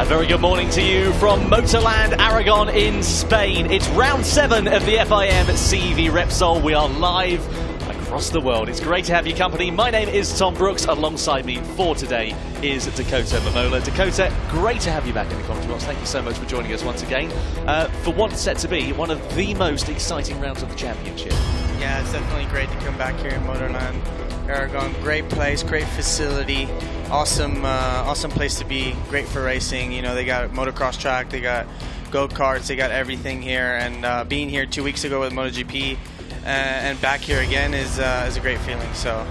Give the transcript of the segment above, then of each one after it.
very good morning to you from Motorland, Aragón in Spain. It's round 7 of the FIM CEV Repsol. We are live across the world. It's great to have your company. My name is Tom Brooks. Alongside me for today is Dakota Momola. Dakota, great to have you back in the commentary box. Thank you so much for joining us once again for what's set to be one of the most exciting rounds of the championship. Yeah, it's definitely great to come back here in Motorland, Aragón. Great place, great facility, awesome place to be. Great for racing. You know, they got a motocross track, they got go-karts, they got everything here. And being here 2 weeks ago with MotoGP and back here again is a great feeling. So.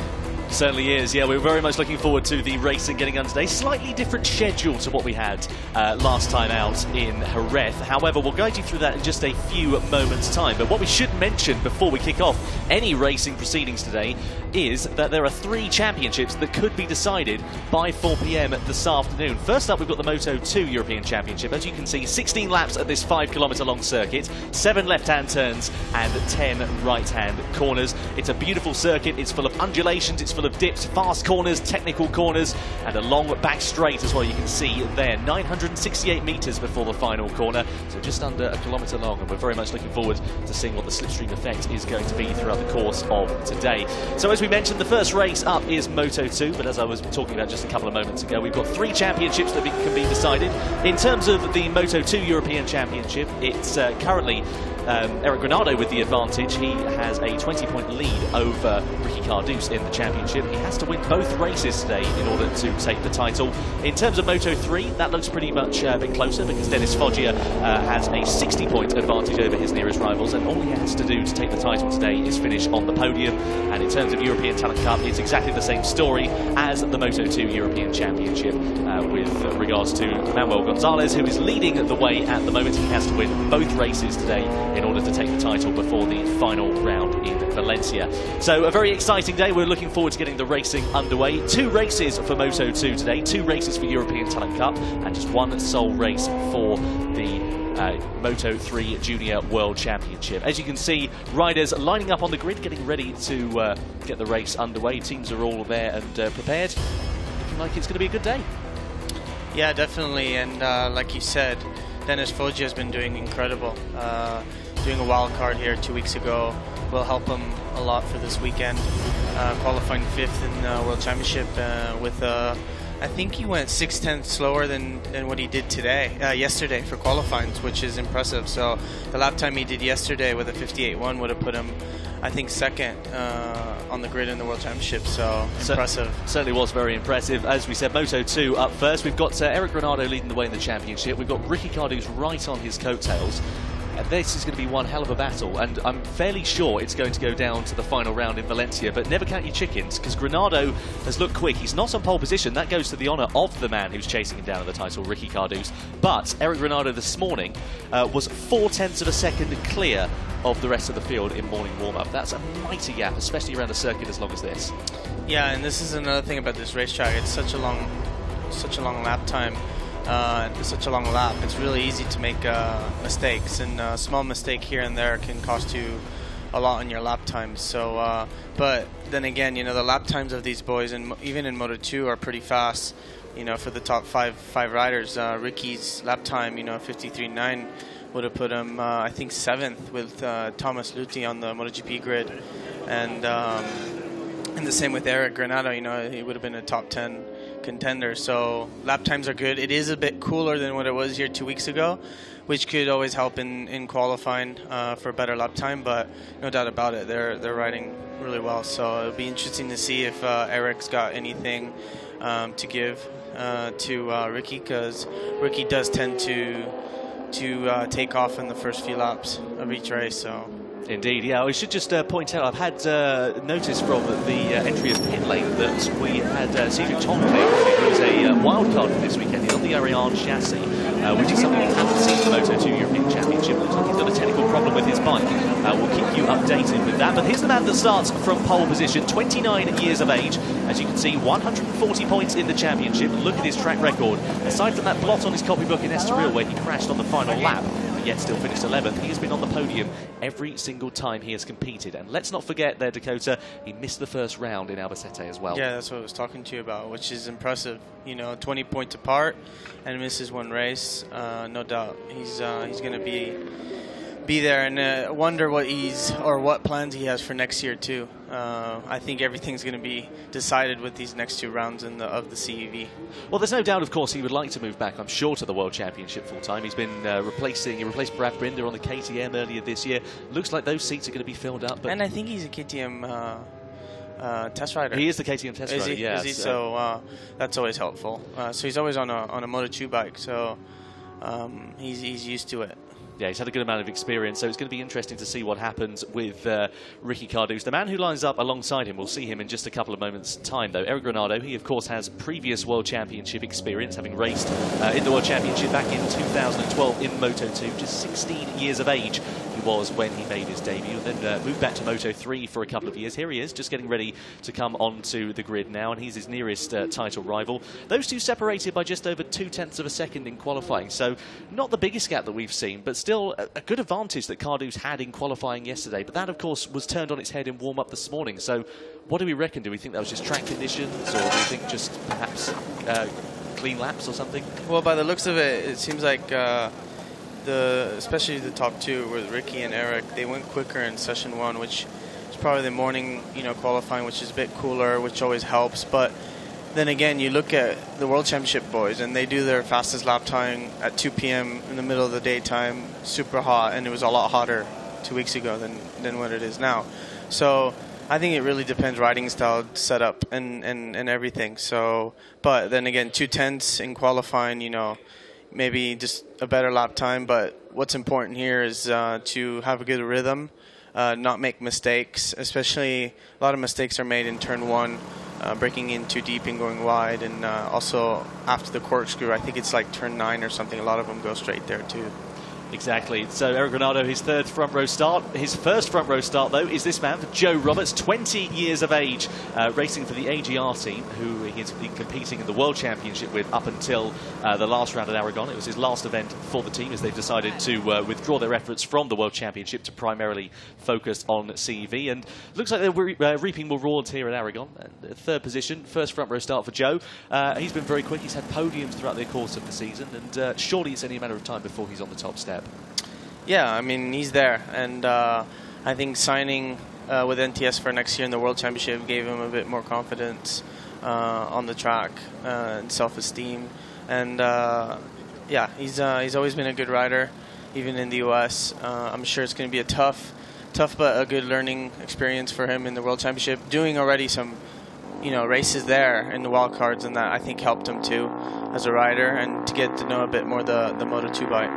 Certainly is, yeah. We're very much looking forward to the racing getting on today. Slightly different schedule to what we had last time out in Jerez. However, we'll guide you through that in just a few moments' time. But what we should mention before we kick off any racing proceedings today is that there are 3 championships that could be decided by 4 PM this afternoon. First up, we've got the Moto2 European Championship. As you can see, 16 laps at this 5-kilometre long circuit, 7 left-hand turns and 10 right-hand corners. It's a beautiful circuit. It's full of undulations. It's full of dips, fast corners, technical corners, and a long back straight as well. You can see there, 968 metres before the final corner, so just under a kilometre long, and we're very much looking forward to seeing what the slipstream effect is going to be throughout the course of today. So as we mentioned, the first race up is Moto2, but as I was talking about just a couple of moments ago, we've got 3 championships that can be decided. In terms of the Moto2 European Championship, it's currently Eric Granado with the advantage. He has a 20-point lead over Ricky Cardouse in the championship. He has to win both races today in order to take the title. In terms of Moto3, that looks pretty much a bit closer because Dennis Foggia has a 60-point advantage over his nearest rivals, and all he has to do to take the title today is finish on the podium. And in terms of European Talent Cup, it's exactly the same story as the Moto2 European Championship with regards to Manuel Gonzalez, who is leading the way at the moment. He has to win both races today in order to take the title before the final round in Valencia. So a very exciting day. We're looking forward to getting the racing underway. 2 races for Moto2 today, 2 races for European Talent Cup, and just 1 sole race for the Moto3 Junior World Championship. As you can see, riders lining up on the grid, getting ready to get the race underway. Teams are all there and prepared. Looking like it's going to be a good day. Yeah, definitely. And like you said, Dennis Foggia has been doing incredible. Doing a wild card here 2 weeks ago will help him a lot for this weekend. Qualifying 5th in the World Championship with I think he went 6/10 slower than what he did yesterday for qualifying, which is impressive. So the lap time he did yesterday with a 58.1 would have put him, I think, 2nd on the grid in the World Championship. So impressive. Certainly was very impressive. As we said, Moto2 up first. We've got Eric Granado leading the way in the championship. We've got Ricky Cardouse right on his coattails. And this is going to be one hell of a battle, and I'm fairly sure it's going to go down to the final round in Valencia, but never count your chickens, because Granado has looked quick. He's not on pole position. That goes to the honour of the man who's chasing him down at the title, Ricky Cardouse. But Eric Granado this morning was 0.4 of a second clear of the rest of the field in morning warm-up. That's a mighty gap, especially around a circuit as long as this. Yeah, and this is another thing about this racetrack. It's such a long lap time. Such a long lap. It's really easy to make mistakes, and a small mistake here and there can cost you a lot on your lap times. So, but then again, you know, the lap times of these boys, and even in Moto2, are pretty fast. You know, for the top five riders, Ricky's lap time, you know, 53.9 would have put him, I think, 7th with Thomas Luthi on the MotoGP grid, and the same with Eric Granado. You know, he would have been a top 10 contender. So lap times are good. It is a bit cooler than what it was here 2 weeks ago, which could always help in qualifying for a better lap time, but no doubt about it, they're riding really well. So it'll be interesting to see if Eric's got anything to give to Ricky, because Ricky does tend to take off in the first few laps of each race. So Indeed, yeah. I should just point out, I've had notice from the entry of pit lane that we had Cedric Tonkley, who was a wild card for this weekend. He's on the Aragón chassis, which is something we haven't seen in the Moto2 European Championship. Looks like he's got a technical problem with his bike. We'll keep you updated with that. But here's the man that starts from pole position, 29 years of age. As you can see, 140 points in the championship. Look at his track record. Aside from that blot on his copybook in Estoril, where he crashed on the final lap, yet still finished 11th. He has been on the podium every single time he has competed. And let's not forget there, Dakota, he missed the first round in Albacete as well. Yeah, that's what I was talking to you about, which is impressive. You know, 20 points apart and misses one race. No doubt he's going to be there, and wonder what plans he has for next year too. I think everything's going to be decided with these next 2 rounds of the CEV. Well, there's no doubt, of course, he would like to move back, I'm sure, to the World Championship full time. He's been he replaced Brad Binder on the KTM earlier this year. Looks like those seats are going to be filled up. But and I think he's a KTM test rider. He is the KTM test rider, yeah. Is he? So that's always helpful. So he's always on a Moto2 bike, so he's used to it. Yeah, he's had a good amount of experience, so it's going to be interesting to see what happens with Ricky Cardouz. The man who lines up alongside him, we'll see him in just a couple of moments' time, though. Eric Granado, he, of course, has previous World Championship experience, having raced in the World Championship back in 2012 in Moto2, just 16 years of age he was when he made his debut, and then moved back to Moto3 for a couple of years. Here he is, just getting ready to come onto the grid now, and he's his nearest title rival. Those two separated by just over 0.2 of a second in qualifying, so not the biggest gap that we've seen, but still a good advantage that Cardouz had in qualifying yesterday. But that, of course, was turned on its head in warm-up this morning. So what do we reckon? Do we think that was just track conditions, or do we think just perhaps clean laps or something? Well, by the looks of it, it seems like especially the top 2 with Ricky and Eric, they went quicker in session 1, which is probably the morning, qualifying, which is a bit cooler, which always helps. But then again, you look at the World Championship boys, and they do their fastest lap time at 2 p.m. in the middle of the daytime, super hot, and it was a lot hotter 2 weeks ago than what it is now. So I think it really depends riding style, setup, and everything. So, but then again, 2:10 in qualifying, maybe just a better lap time. But what's important here is to have a good rhythm, not make mistakes. Especially a lot of mistakes are made in turn 1. Breaking in too deep and going wide, and also after the corkscrew, I think it's like turn 9 or something, a lot of them go straight there too. Exactly. So Eric Granado, his third front row start. His first front row start, though, is this man, for Joe Roberts, 20 years of age, racing for the AGR team, who he has been competing in the World Championship with up until the last round at Aragon. It was his last event for the team, as they've decided to withdraw their efforts from the World Championship to primarily focus on CEV. And looks like they're reaping rewards here at Aragon. Third position, first front row start for Joe. He's been very quick. He's had podiums throughout the course of the season, and surely it's only a matter of time before he's on the top step. Yeah, I mean, he's there, and I think signing with NTS for next year in the World Championship gave him a bit more confidence on the track and self-esteem. And yeah, he's always been a good rider, even in the US. I'm sure it's going to be a tough but a good learning experience for him in the World Championship. Doing already some races there in the wildcards, and that I think helped him too as a rider, and to get to know a bit more the Moto2 bike.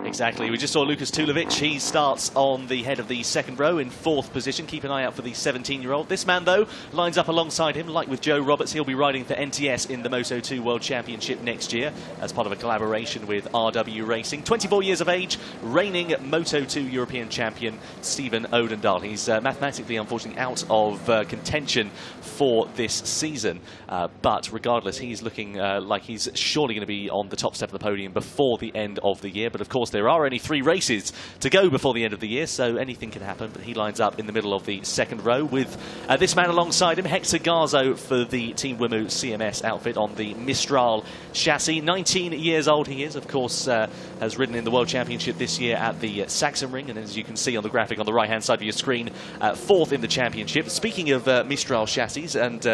Exactly. We just saw Lukas Tulovic. He starts on the head of the second row in 4th position. Keep an eye out for the 17-year-old. This man, though, lines up alongside him. Like with Joe Roberts, he'll be riding for NTS in the Moto2 World Championship next year as part of a collaboration with RW Racing. 24 years of age, reigning Moto2 European champion Stephen Odendahl. He's mathematically, unfortunately, out of contention for this season. But regardless, he's looking like he's surely going to be on the top step of the podium before the end of the year. But of course, there are only 3 races to go before the end of the year, so anything can happen. But he lines up in the middle of the second row with this man alongside him, Hector Garzo, for the Team Wimu CMS outfit on the Mistral chassis. 19 years old he is, of course, has ridden in the World Championship this year at the Sachsenring, and as you can see on the graphic on the right-hand side of your screen, 4th in the championship. Speaking of Mistral chassis and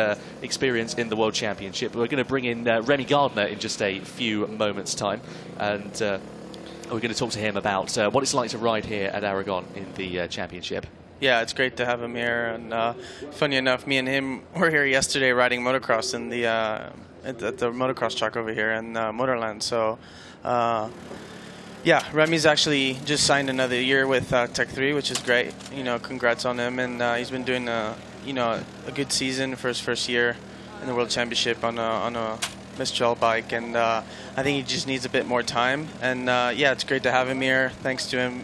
experience in the World Championship, we're going to bring in Remy Gardner in just a few moments' time, and we're going to talk to him about what it's like to ride here at Aragon in the championship. Yeah, it's great to have him here. And funny enough, me and him were here yesterday riding motocross in the at the motocross track over here in Motorland. So yeah, Remy's actually just signed another year with Tech 3, which is great. Congrats on him, and he's been doing a good season for his first year in the World Championship on a Mistral bike, and I think he just needs a bit more time. And yeah, it's great to have him here. Thanks to him,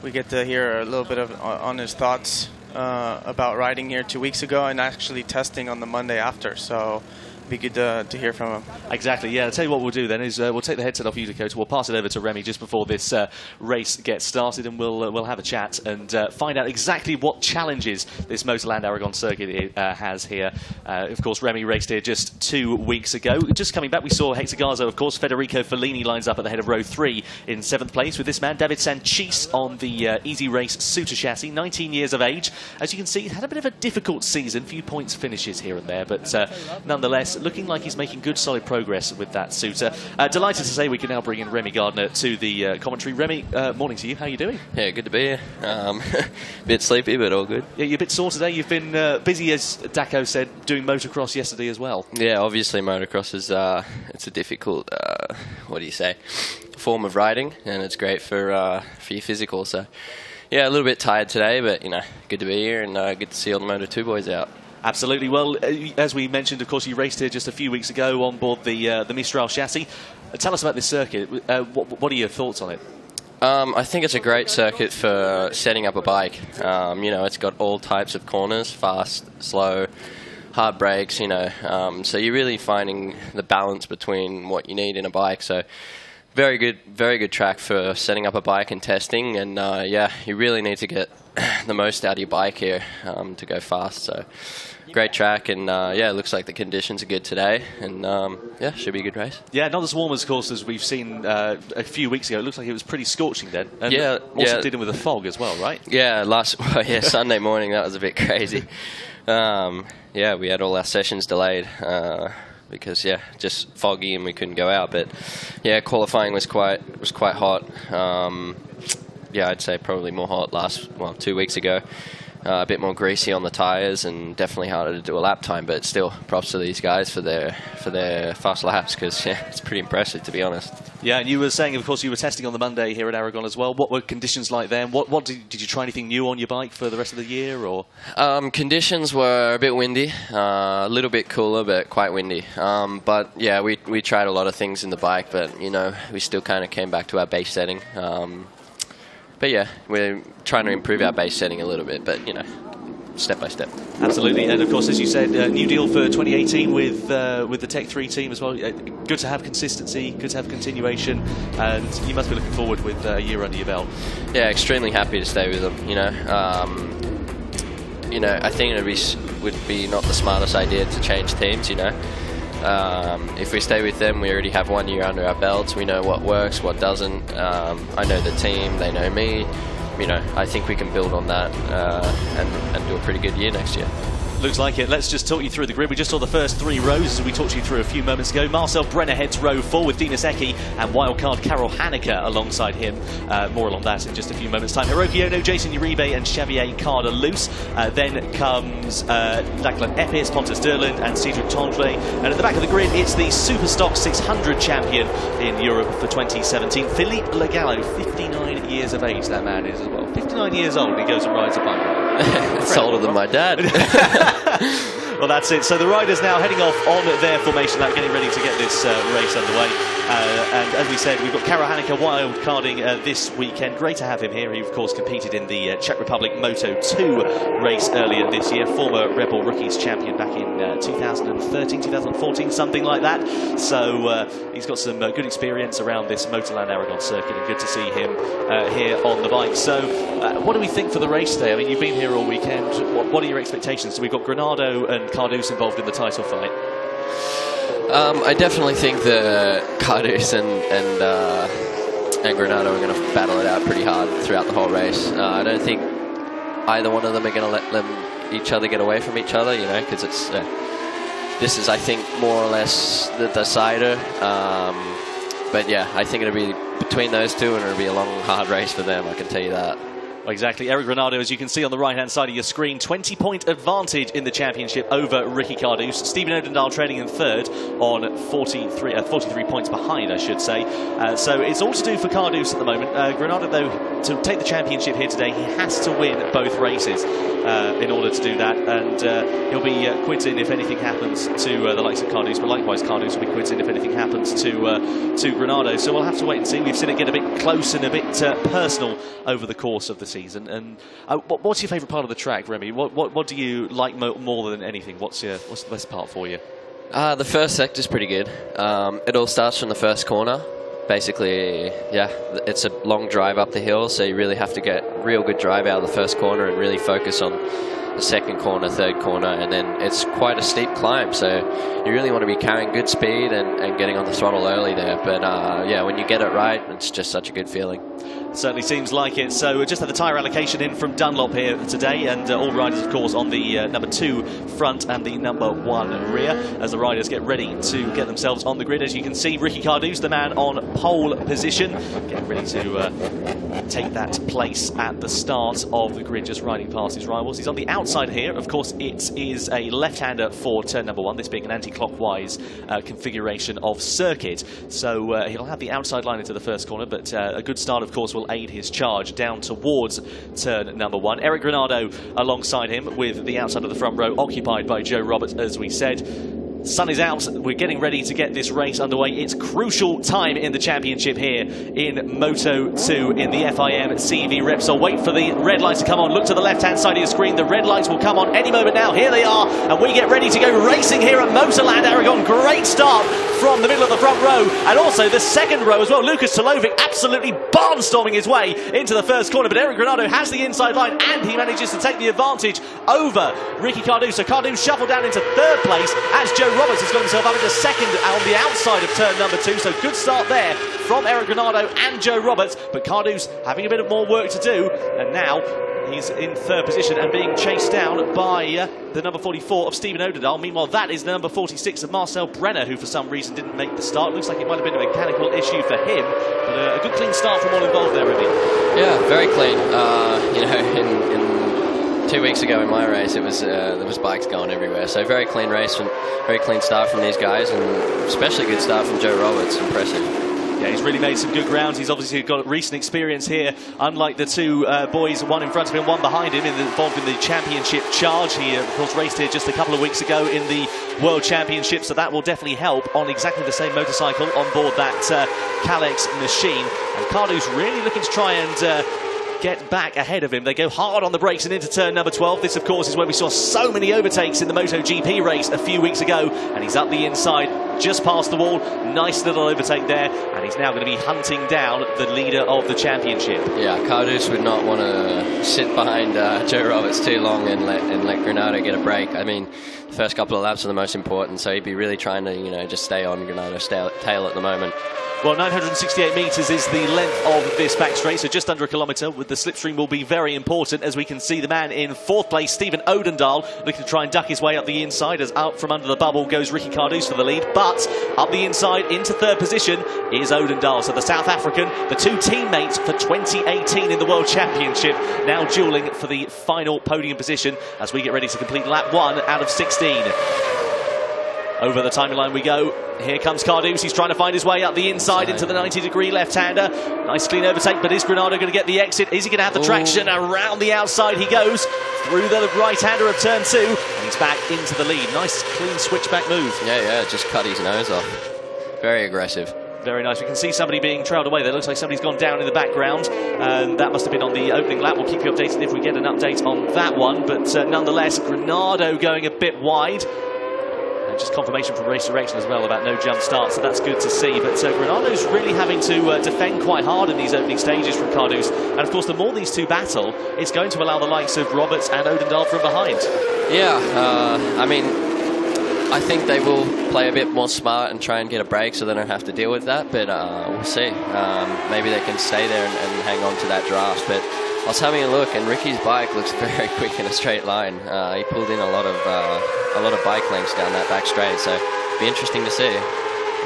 we get to hear a little bit on his thoughts about riding here 2 weeks ago, and actually testing on the Monday after. So be good to hear from him. Exactly, yeah. I'll tell you what we'll do then is we'll take the headset off you, Dakota. We'll pass it over to Remy just before this race gets started, and we'll have a chat and find out exactly what challenges this Motorland Aragón circuit has here. Of course, Remy raced here just 2 weeks ago. Just coming back, we saw Hector Garzo, of course. Federico Fellini lines up at the head of row 3 in 7th place with this man, David Sanchis, on the Easy Race Suter chassis, 19 years of age. As you can see, he's had a bit of a difficult season, few points finishes here and there, but nonetheless, looking like he's making good, solid progress with that Suter. Delighted to say we can now bring in Remy Gardner to the commentary. Remy, morning to you. How are you doing? Yeah, good to be here. Bit sleepy, but all good. Yeah, you're a bit sore today. You've been busy, as Dako said, doing motocross yesterday as well. Yeah, obviously motocross is it's a difficult, what do you say, form of riding, and it's great for your physical. So, yeah, a little bit tired today, but you know, good to be here and good to see all the Moto2 boys out. Absolutely. Well, as we mentioned, of course, you raced here just a few weeks ago on board the Mistral chassis. Tell us about this circuit. What are your thoughts on it? I think it's a great circuit for setting up a bike. You know, it's got all types of corners, fast, slow, hard brakes, you know. So you're really finding the balance between what you need in a bike. So very good track for setting up a bike and testing. And yeah, you really need to get the most out of your bike here to go fast. So great track, and yeah, it looks like the conditions are good today, and yeah, should be a good race. Yeah, not as warm, of course, as we've seen a few weeks ago. It looks like it was pretty scorching then. And yeah, also dealing with the fog as well, right? Yeah, Sunday morning, that was a bit crazy. Yeah, we had all our sessions delayed because yeah, just foggy and we couldn't go out. But yeah, qualifying was quite hot. Yeah, I'd say probably more hot 2 weeks ago. A bit more greasy on the tyres and definitely harder to do a lap time, but still props to these guys for their fast laps, because yeah, it's pretty impressive, to be honest. Yeah, and you were saying, of course, you were testing on the Monday here at Aragón as well. What were conditions like then? What did you try anything new on your bike for the rest of the year, or? Conditions were a bit windy, a little bit cooler, but quite windy. But yeah, we tried a lot of things in the bike, but you know, we still kind of came back to our base setting. But yeah, we're trying to improve our base setting a little bit, but you know, step by step. Absolutely, and of course, as you said, new deal for 2018 with the Tech 3 team as well. Good to have consistency, good to have continuation, and you must be looking forward with a year under your belt. Yeah, extremely happy to stay with them. You know, I think it would be not the smartest idea to change teams. You know. If we stay with them, we already have 1 year under our belts. We know what works, what doesn't. I know the team, they know me. You know, I think we can build on that and do a pretty good year next year. Looks like it. Let's just talk you through the grid. We just saw the first 3 rows as we talked you through a few moments ago. Marcel Brenner heads row 4 with Dinas Eki and wildcard Karol Haneke alongside him. More along that in just a few moments' time. Hiroki Ono, Jason Uribe and Xavier Carder-Loose. Then comes Lachlan Epis, Pontus Derland and Cedric Tondre. And at the back of the grid, it's the Superstock 600 champion in Europe for 2017. Philippe Legallo, 59 years of age, that man is as well. 59 years old, he goes and rides a bike. It's older than my dad. Well, that's it. So the riders now heading off on their formation lap, getting ready to get this race underway. And as we said, we've got Karol Haneke wild-carding this weekend. Great to have him here. He, of course, competed in the Czech Republic Moto2 race earlier this year. Former Red Bull Rookies champion back in 2013, 2014, something like that. So he's got some good experience around this Motorland Aragón circuit, and good to see him here on the bike. So what do we think for the race today? I mean, you've been here all weekend. What are your expectations? So we've got Granado and Cardus involved in the title fight. I definitely think the Cardus and Granado are going to battle it out pretty hard throughout the whole race. I don't think either one of them are going to let each other get away from each other, you know, because it's this is, I think, more or less the decider. But yeah, I think it'll be between those two, and it'll be a long, hard race for them, I can tell you that. Exactly. Eric Granado, as you can see on the right-hand side of your screen, 20-point advantage in the championship over Ricky Cardus. Stephen Odendahl trailing in third on 43 points behind, I should say. So it's all to do for Cardus at the moment. Granado, though, to take the championship here today, he has to win both races in order to do that. And he'll be quitting if anything happens to the likes of Cardus, but likewise Cardus will be quitting if anything happens to Granado. So we'll have to wait and see. We've seen it get a bit close and a bit personal over the course of the season. And what's your favourite part of the track, Remy? What do you like more than anything? What's the best part for you? The first sector's pretty good. It all starts from the first corner. Basically, yeah, it's a long drive up the hill, so you really have to get real good drive out of the first corner and really focus on the second corner, third corner, and then it's quite a steep climb, so you really want to be carrying good speed and getting on the throttle early there. But yeah, when you get it right, it's just such a good feeling. Certainly seems like it. So we just had the tyre allocation in from Dunlop here today, and all riders, of course, on the number 2 front and the number 1 rear, as the riders get ready to get themselves on the grid. As you can see, Ricky Cardu's the man on pole position, getting ready to take that place at the start of the grid, just riding past his rivals. He's on the outside here. Of course, it is a left-hander for turn number 1, this being an anti-clockwise configuration of circuit. So he'll have the outside line into the first corner, but a good start, of course, will aid his charge down towards turn number 1. Eric Granado alongside him, with the outside of the front row occupied by Joe Roberts, as we said. Sun is out. We're getting ready to get this race underway. It's crucial time in the championship here in Moto2 in the FIM CEV Repsol. Wait for the red lights to come on. Look to the left-hand side of your screen. The red lights will come on any moment now. Here they are, and we get ready to go racing here at Motorland Aragón. Great start from the middle of the front row, and also the second row as well. Lucas Tolovic absolutely barnstorming his way into the first corner, but Eric Granado has the inside line, and he manages to take the advantage over Ricky Cardu. So Cardu shuffled down into third place as Joe Roberts has got himself up into second on the outside of turn number 2. So good start there from Eric Granado and Joe Roberts, but Cardu's having a bit of more work to do, and now he's in third position and being chased down by the number 44 of Stephen Odendahl. Meanwhile, that is number 46 of Marcel Brenner, who for some reason didn't make the start. Looks like it might have been a mechanical issue for him, but a good clean start from all involved there, Ruby. Yeah, very clean. You know, in 2 weeks ago in my race, it was there was bikes going everywhere. So very clean race and very clean start from these guys, and especially good start from Joe Roberts. Impressive. Yeah, he's really made some good ground. He's obviously got recent experience here, unlike the two boys, one in front of him, one behind him, involved in the championship charge. He, of course, raced here just a couple of weeks ago in the World Championship, so that will definitely help on exactly the same motorcycle on board that Kalex machine. And Cardu's really looking to try and get back ahead of him. They go hard on the brakes and into turn number 12. This, of course, is where we saw so many overtakes in the MotoGP race a few weeks ago, and he's up the inside, just past the wall. Nice little overtake there, and he's now going to be hunting down the leader of the championship. Yeah, Cardu's would not want to sit behind Joe Roberts too long and let Granado get a break. I mean, the first couple of laps are the most important, so he'd be really trying to, you know, just stay on Granado's tail at the moment. Well, 968 metres is the length of this back straight, so just under a kilometre. With the slipstream will be very important, as we can see the man in fourth place, Stephen Odendahl, looking to try and duck his way up the inside, as out from under the bubble goes Ricky Cardu's for the lead. But up the inside into third position is Odendahl. So the South African, the two teammates for 2018 in the World Championship, now duelling for the final podium position as we get ready to complete lap 1 out of 16. Over the timing line we go. Here comes Cardu's. He's trying to find his way up the inside into the 90-degree left-hander. Nice clean overtake, but is Granado going to get the exit? Is he going to have the traction? Around the outside he goes, through the right-hander of turn 2, and he's back into the lead. Nice clean switchback move. Yeah, just cut his nose off. Very aggressive. Very nice. We can see somebody being trailed away there. Looks like somebody's gone down in the background, and that must have been on the opening lap. We'll keep you updated if we get an update on that one, but nonetheless, Granado going a bit wide. And just confirmation from Race Direction as well about no jump start, so that's good to see. But Granado's really having to defend quite hard in these opening stages from Cardu's. And of course, the more these two battle, it's going to allow the likes of Roberts and Odendahl from behind. Yeah, I mean, I think they will play a bit more smart and try and get a break so they don't have to deal with that, but we'll see. Maybe they can stay there and hang on to that draft. But I was having a look, and Ricky's bike looks very quick in a straight line. He pulled in a lot of bike lengths down that back straight, so it'll be interesting to see.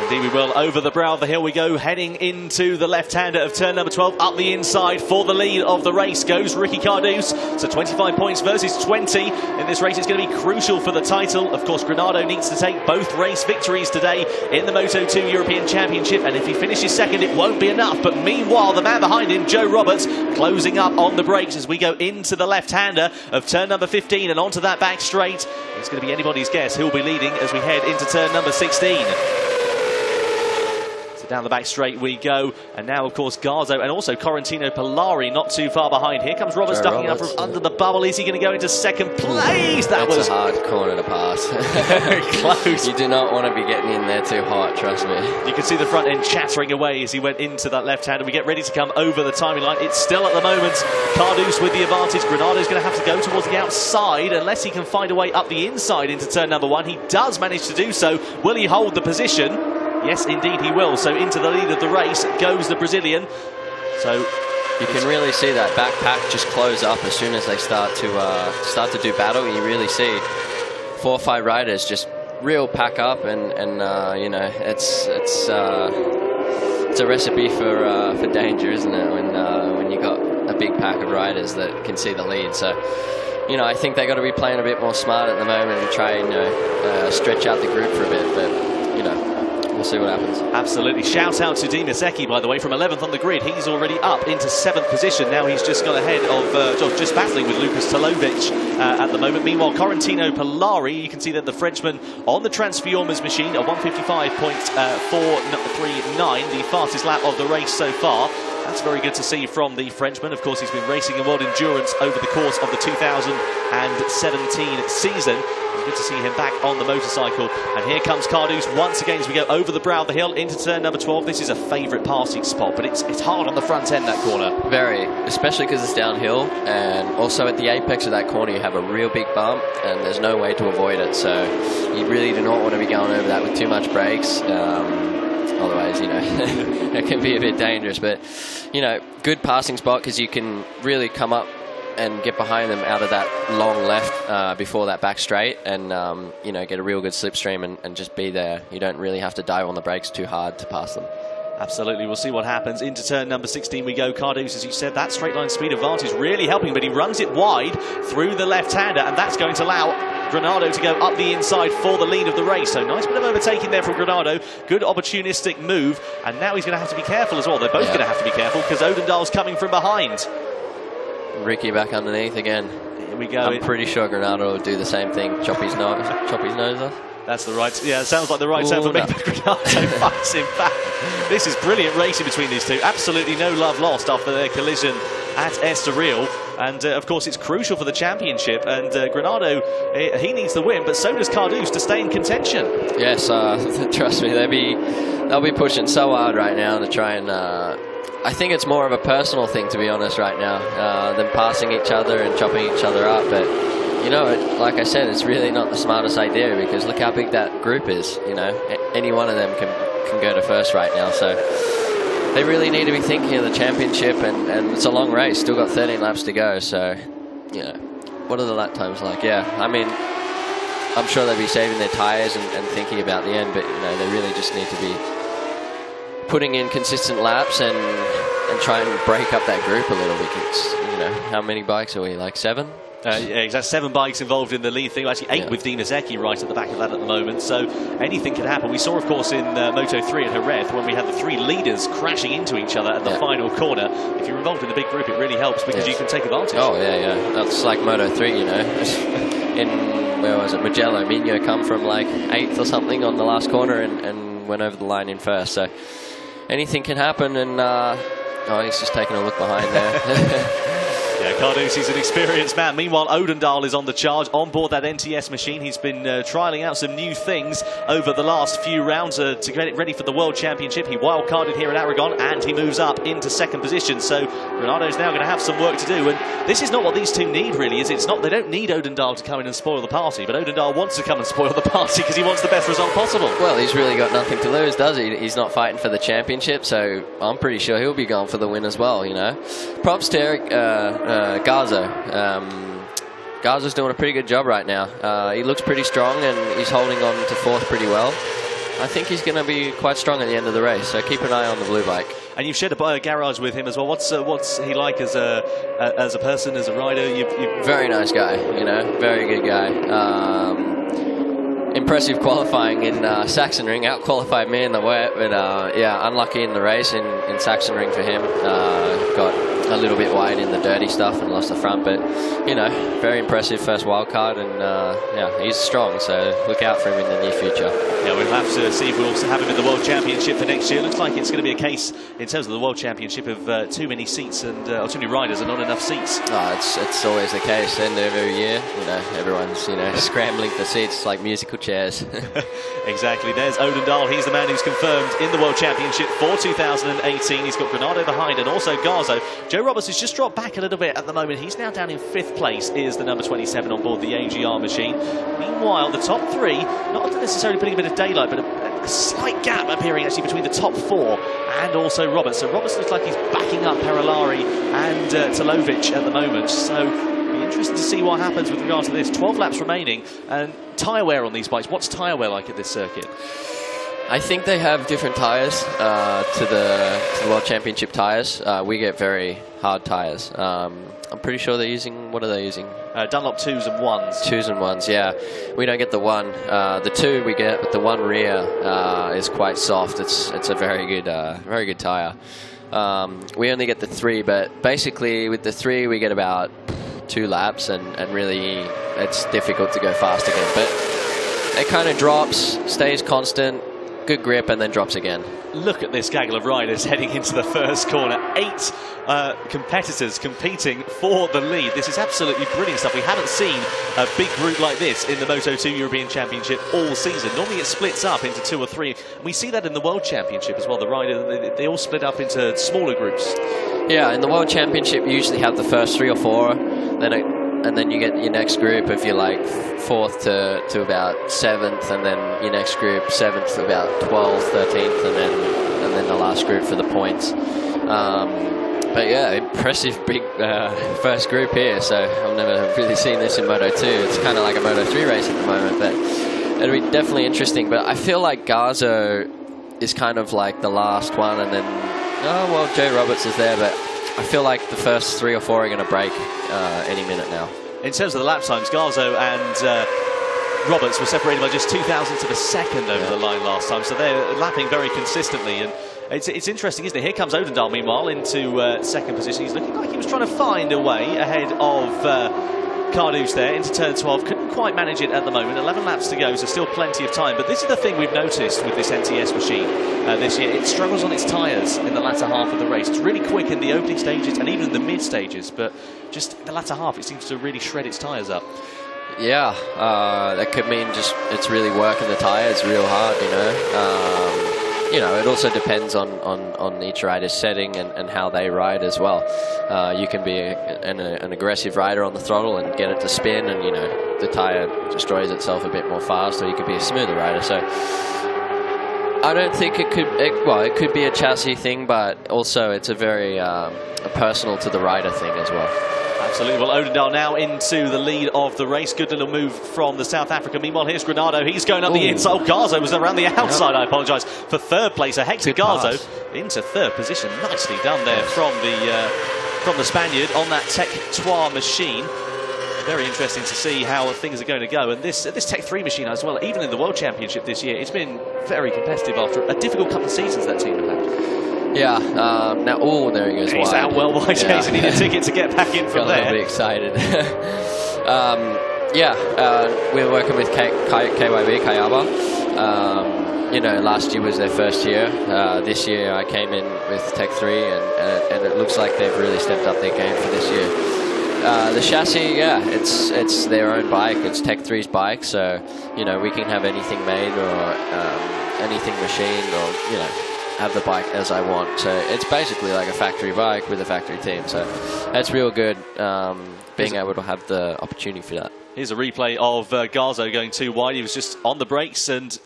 Indeed we will. Over the brow of the hill we go, heading into the left-hander of turn number 12. Up the inside for the lead of the race goes Ricky Cardu's. So 25 points versus 20 in this race. It's going to be crucial for the title. Of course, Granado needs to take both race victories today in the Moto2 European Championship, and if he finishes second, it won't be enough. But meanwhile, the man behind him, Joe Roberts, closing up on the brakes as we go into the left-hander of turn number 15 and onto that back straight. It's going to be anybody's guess who'll be leading as we head into turn number 16. down the back straight we go, and now of course Garzo and also Correntino Polari not too far behind. Here comes Roberts ducking up from under the bubble. Is he going to go into second place? That's a hard corner to pass. Very close. You do not want to be getting in there too hot, trust me. You can see the front end chattering away as he went into that left hand, and we get ready to come over the timing line. It's still at the moment Cardouse with the advantage. Granado's going to have to go towards the outside unless he can find a way up the inside into turn number 1. He does manage to do so. Will he hold the position? Yes, indeed he will. So into the lead of the race goes the Brazilian. So you can really see that back pack just close up as soon as they start to do battle. You really see 4 or 5 riders just real pack up, and you know, it's a recipe for danger, isn't it? When you got a big pack of riders that can see the lead. So, you know, I think they got to be playing a bit more smart at the moment and try and stretch out the group for a bit. But you know, we'll see what happens. Absolutely. Shout out to Dima Zeki, by the way, from 11th on the grid. He's already up into 7th position. Now he's just got ahead of, just battling with Lucas Tolovic at the moment. Meanwhile, Correntino Polari, you can see that the Frenchman on the Transformers machine, a 155.439, the fastest lap of the race so far. That's very good to see from the Frenchman. Of course, he's been racing in World Endurance over the course of the 2017 season. Good to see him back on the motorcycle. And here comes Cardouse once again as we go over the brow of the hill into turn number 12. This is a favourite passing spot, but it's hard on the front end, that corner. Very, especially because it's downhill, and also at the apex of that corner you have a real big bump and there's no way to avoid it. So you really do not want to be going over that with too much brakes. Otherwise, you know, it can be a bit dangerous. But, you know, good passing spot because you can really come up and get behind them out of that long left before that back straight, and you know, get a real good slipstream and just be there. You don't really have to dive on the brakes too hard to pass them. Absolutely, we'll see what happens. Into turn number 16 we go. Cardouse, as you said, that straight line speed advantage really helping, but he runs it wide through the left-hander, and that's going to allow Granado to go up the inside for the lead of the race. So nice bit of overtaking there from Granado. Good opportunistic move, and now he's going to have to be careful as well. They're both going to have to be careful because Odendahl's coming from behind. Ricky back underneath again. Here we go. I'm pretty sure Granado will do the same thing. Chop his nose off. That's the right. Yeah, it sounds like the right turn for me. But Granado fights him back. This is brilliant racing between these two. Absolutely no love lost after their collision at Estoril. And of course, it's crucial for the championship. And Granado, he needs the win, but so does Cardouse to stay in contention. Yes, trust me, they'll be pushing so hard right now to try and. I think it's more of a personal thing, to be honest, right now, than passing each other and chopping each other up. But, you know, like I said, it's really not the smartest idea because look how big that group is. You know, any one of them can go to first right now. So they really need to be thinking of the championship, and it's a long race. Still got 13 laps to go. So, you know, what are the lap times like? Yeah, I mean, I'm sure they'll be saving their tyres and thinking about the end, but, you know, they really just need to be putting in consistent laps and try and break up that group a little bit. You know, how many bikes are we, like 7? Yeah, exactly. 7 bikes involved in the lead thing. Actually 8 with Dima Zeki right at the back of that at the moment. So anything can happen. We saw, of course, in Moto3 at Jerez when we had the 3 leaders crashing into each other at the final corner. If you're involved in the big group, it really helps because you can take advantage. Oh, yeah. That's like Moto3, you know. In, where was it, Mugello, Minho come from like 8th or something on the last corner and went over the line in first. So anything can happen, and oh, he's just taking a look behind there. Yeah, Cardouse, he's an experienced man. Meanwhile, Odendahl is on the charge on board that NTS machine. He's been trialling out some new things over the last few rounds to get it ready for the World Championship. He wildcarded here at Aragon, and he moves up into 2nd position. So Renado's now going to have some work to do. And this is not what these two need, really, is it? It's not, they don't need Odendahl to come in and spoil the party, but Odendahl wants to come and spoil the party because he wants the best result possible. Well, he's really got nothing to lose, does he? He's not fighting for the championship, so I'm pretty sure he'll be going for the win as well, you know. Props to Garzo. Garzo's doing a pretty good job right now. He looks pretty strong and he's holding on to 4th pretty well. I think he's going to be quite strong at the end of the race, so keep an eye on the blue bike. And you've shared a garage with him as well. What's he like as a person, as a rider? Very nice guy, you know, very good guy. Impressive qualifying in Sachsenring, out-qualified me in the wet, but yeah, unlucky in the race in Sachsenring for him. Got a little bit wide in the dirty stuff and lost the front, but you know, very impressive first wildcard, and yeah, he's strong, so look out for him in the near future. Yeah, we'll have to see if we'll also have him in the World Championship for next year. Looks like it's going to be a case in terms of the World Championship of too many seats and or too many riders and not enough seats. Oh, it's always the case. End of every year, you know, everyone's scrambling for seats like musical chairs. Exactly. There's Odendahl. He's the man who's confirmed in the World Championship for 2018. He's got Granado behind and also Garzo. Joe Roberts has just dropped back a little bit at the moment. He's now down in 5th place. Is the number 27 on board the AGR machine. Meanwhile, the top 3, not necessarily putting a bit of daylight, but a slight gap appearing actually between the top 4 and also Roberts. So Roberts looks like he's backing up Perolari and Talovic at the moment. So it'll be interesting to see what happens with regard to this. 12 laps remaining, and tyre wear on these bikes. What's tyre wear like at this circuit? I think they have different tyres to the World Championship tyres. We get very hard tyres. I'm pretty sure they're using, what are they using? Dunlop 2s and 1s. 2s and 1s, yeah. We don't get the 1. The 2 we get, but the 1 rear is quite soft. It's a very good tyre. We only get the 3, but basically with the 3 we get about 2 laps, and really it's difficult to go fast again. But it kind of drops, stays constant, good grip, and then drops again. Look at this gaggle of riders heading into the first corner. 8 competitors competing for the lead. This is absolutely brilliant stuff. We haven't seen a big group like this in the Moto2 European Championship all season. Normally it splits up into 2 or 3. We see that in the World Championship as well. The riders, they all split up into smaller groups. Yeah, in the World Championship you usually have the first 3 or 4, and then you get your next group if you're like 4th to about 7th, and then your next group 7th to about 12th, 13th, and then the last group for the points. But yeah, impressive big first group here. So I've never really seen this in Moto2. It's kind of like a Moto3 race at the moment, but it'll be definitely interesting. But I feel like Garzo is kind of like the last one, and then Joe Roberts is there, but I feel like the first 3 or 4 are going to break any minute now. In terms of the lap times, Garzo and Roberts were separated by just 0.02 of a second over the line last time, so they're lapping very consistently. And it's interesting, isn't it? Here comes Odendahl, meanwhile, into second position. He's looking like he was trying to find a way ahead of Cardouz there into turn 12. Couldn't quite manage it at the moment. 11 laps to go, so still plenty of time. But this is the thing we've noticed with this NTS machine this year. It struggles on its tyres in the latter half of the race. It's really quick in the opening stages and even in the mid stages, but just the latter half, it seems to really shred its tyres up. Yeah, that could mean just it's really working the tyres real hard, it also depends on each rider's setting and how they ride as well. You can be an aggressive rider on the throttle and get it to spin, and the tyre destroys itself a bit more fast, or you could be a smoother rider. So I don't think it could be a chassis thing, but also it's a very personal to the rider thing as well. Absolutely. Well, Odendahl now into the lead of the race. Good little move from the South African. Meanwhile, here's Granado. He's going up the inside. Oh, Garzo was around the outside. Yep. I apologise. For 3rd place, a Hector Garzo into 3rd position. Nicely done there from the Spaniard on that Tech 3 machine. Very interesting to see how things are going to go. And this Tech 3 machine as well, even in the World Championship this year, it's been very competitive after a difficult couple of seasons that team have had. Yeah, now, there he goes. He's out well wide. Yeah. He needed a ticket to get back in from there. Got a little bit excited. We're working with KYB, Kayaba. Last year was their first year. This year I came in with Tech 3, and it looks like they've really stepped up their game for this year. The chassis, it's their own bike. It's Tech 3's bike, so we can have anything made or anything machined, or have the bike as I want. So it's basically like a factory bike with a factory team. So that's real good, being able to have the opportunity for that. Here's a replay of Garzo going too wide. He was just on the brakes and,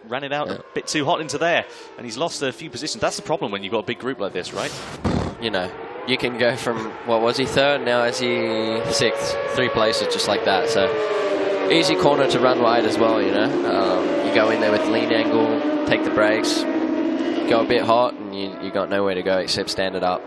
ran it out a bit too hot into there. And he's lost a few positions. That's the problem when you've got a big group like this, right? You can go from, what was he, 3rd? Now is he 6th? 3 places just like that. So easy corner to run wide as well, You go in there with lean angle, take the brakes, go a bit hot, and you got nowhere to go except stand it up.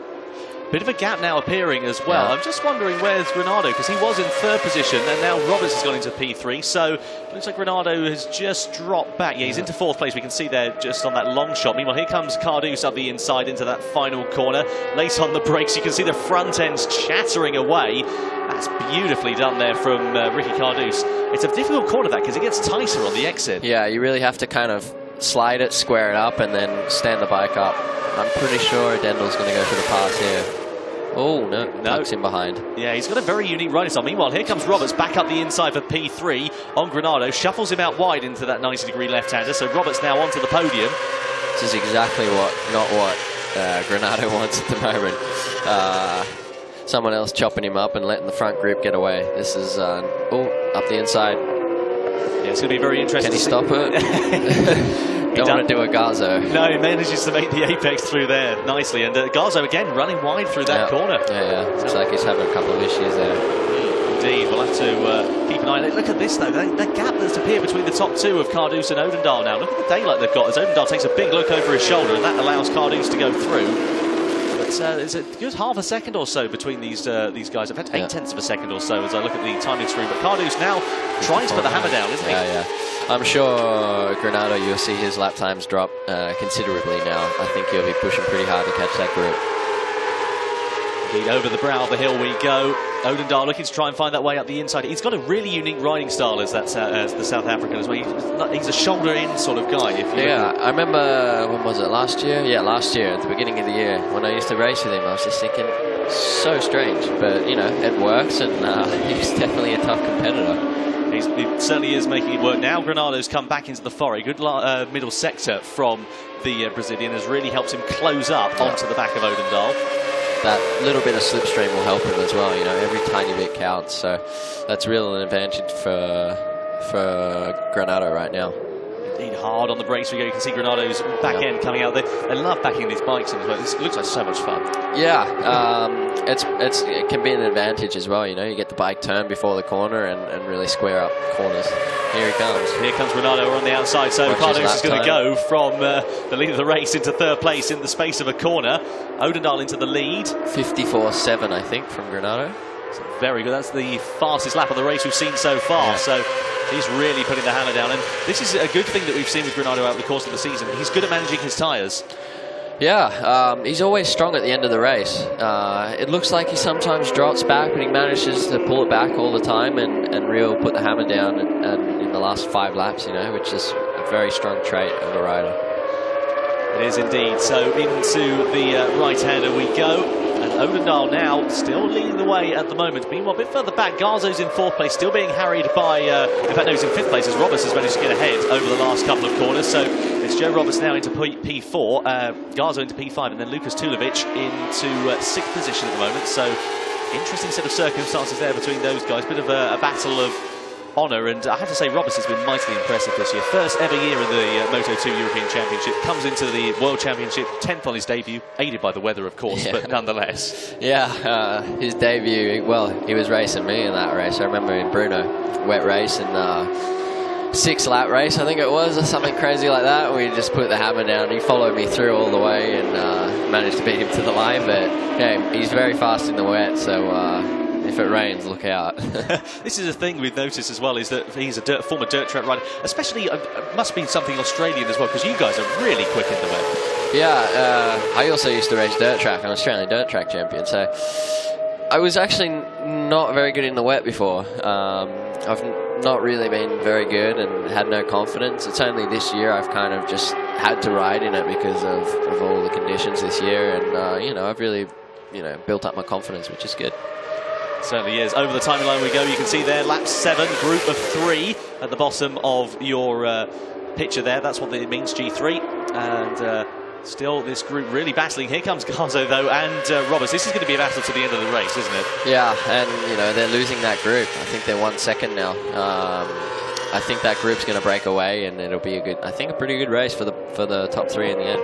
Bit of a gap now appearing as well. Yeah. I'm just wondering where's Granado, because he was in 3rd position, and now Roberts has gone into P3, so looks like Granado has just dropped back. Yeah, he's into 4th place, we can see there just on that long shot. Meanwhile, here comes Cardouse up the inside into that final corner. Late on the brakes, you can see the front ends chattering away. That's beautifully done there from Ricky Cardouse. It's a difficult corner, that, because it gets tighter on the exit. Yeah, you really have to kind of slide it, square it up, and then stand the bike up. I'm pretty sure Dendel's going to go for the pass here. Oh, no, tucks in behind. Yeah, he's got a very unique riding style. Meanwhile, here comes Roberts back up the inside for P3 on Granado, shuffles him out wide into that 90-degree left-hander, so Roberts now onto the podium. This is exactly not what Granado wants at the moment. Someone else chopping him up and letting the front group get away. This is, up the inside. Yeah, it's going to be very interesting. Can he stop it? Don't want to do a Garzo. No, he manages to make the apex through there nicely. And Garzo, again, running wide through that corner. Yeah. Looks like he's having a couple of issues there. Indeed. We'll have to keep an eye on it. Look at this, though. The gap that's appeared between the top 2 of Cardouse and Odendaal now. Look at the daylight they've got as Odendaal takes a big look over his shoulder, and that allows Cardouse to go through. But it's a good half a second or so between these guys. I've had 8/10 of a second or so as I look at the timing screen. But Cardouse now trying to put the hammer down, isn't he? Yeah. I'm sure Granado, you'll see his lap times drop considerably now. I think he'll be pushing pretty hard to catch that group. Indeed, over the brow of the hill we go. Odendaal looking to try and find that way up the inside. He's got a really unique riding style as the South African as well. He's a shoulder-in sort of guy. I remember, when was it, last year? Yeah, last year, at the beginning of the year, when I used to race with him, I was just thinking, so strange. But, it works, and he's definitely a tough competitor. He certainly is making it work. Now Granado's come back into the foray. Good middle sector from the Brazilian has really helped him close up onto the back of Odendaal. That little bit of slipstream will help him as well. Every tiny bit counts. So that's really an advantage for Granado right now. Indeed, hard on the brakes we go. You can see Granado's back end coming out there. They love backing these bikes in as well. This looks like so much fun. Yeah, it can be an advantage as well. You get the bike turn before the corner and really square up corners. Here he comes. Here comes Granado on the outside. So Cardouse is going to go from the lead of the race into 3rd place in the space of a corner. Odendaal into the lead. 54.7, I think, from Granado. Very good. That's the fastest lap of the race we've seen so far. Yeah. So he's really putting the hammer down. And this is a good thing that we've seen with Granado over the course of the season. He's good at managing his tyres. Yeah, he's always strong at the end of the race. It looks like he sometimes drops back, but he manages to pull it back all the time and really put the hammer down and in the last 5 laps, which is a very strong trait of a rider. It is indeed. So into the right-hander we go. And Odendaal now still leading the way at the moment. Meanwhile, a bit further back, Garzo's in 4th place, still being harried by, in fact, no, he's in 5th place as Roberts has managed to get ahead over the last couple of corners. So it's Joe Roberts now into P4, Garzo into P5, and then Lucas Tulovic into 6th position at the moment. So interesting set of circumstances there between those guys. Bit of a battle of honour, and I have to say Roberts has been mightily impressive this year. First ever year in the Moto2 European Championship, comes into the World Championship 10th on his debut, aided by the weather of course, but nonetheless. Yeah, his debut, well, he was racing me in that race. I remember in Brno, wet race, and 6-lap race I think it was, or something crazy like that. We just put the hammer down. He followed me through all the way and managed to beat him to the line, but yeah, he's very fast in the wet, so if it rains, look out. This is a thing we've noticed as well, is that he's a former dirt track rider. Especially, must be something Australian as well, because you guys are really quick in the wet. Yeah, I also used to race dirt track. I'm an Australian dirt track champion, so I was actually not very good in the wet before. I've not really been very good and had no confidence. It's only this year I've kind of just had to ride in it because of all the conditions this year, and I've really built up my confidence, which is good. Certainly is. Over the timeline we go. You can see there, lap 7, group of 3 at the bottom of your picture there. That's what it means, G3. And still this group really battling. Here comes Garzo, though, and Roberts. This is going to be a battle to the end of the race, isn't it? Yeah, and, they're losing that group. I think they're 1 second now. I think that group's going to break away, and it'll be a pretty good race for the top 3 in the end.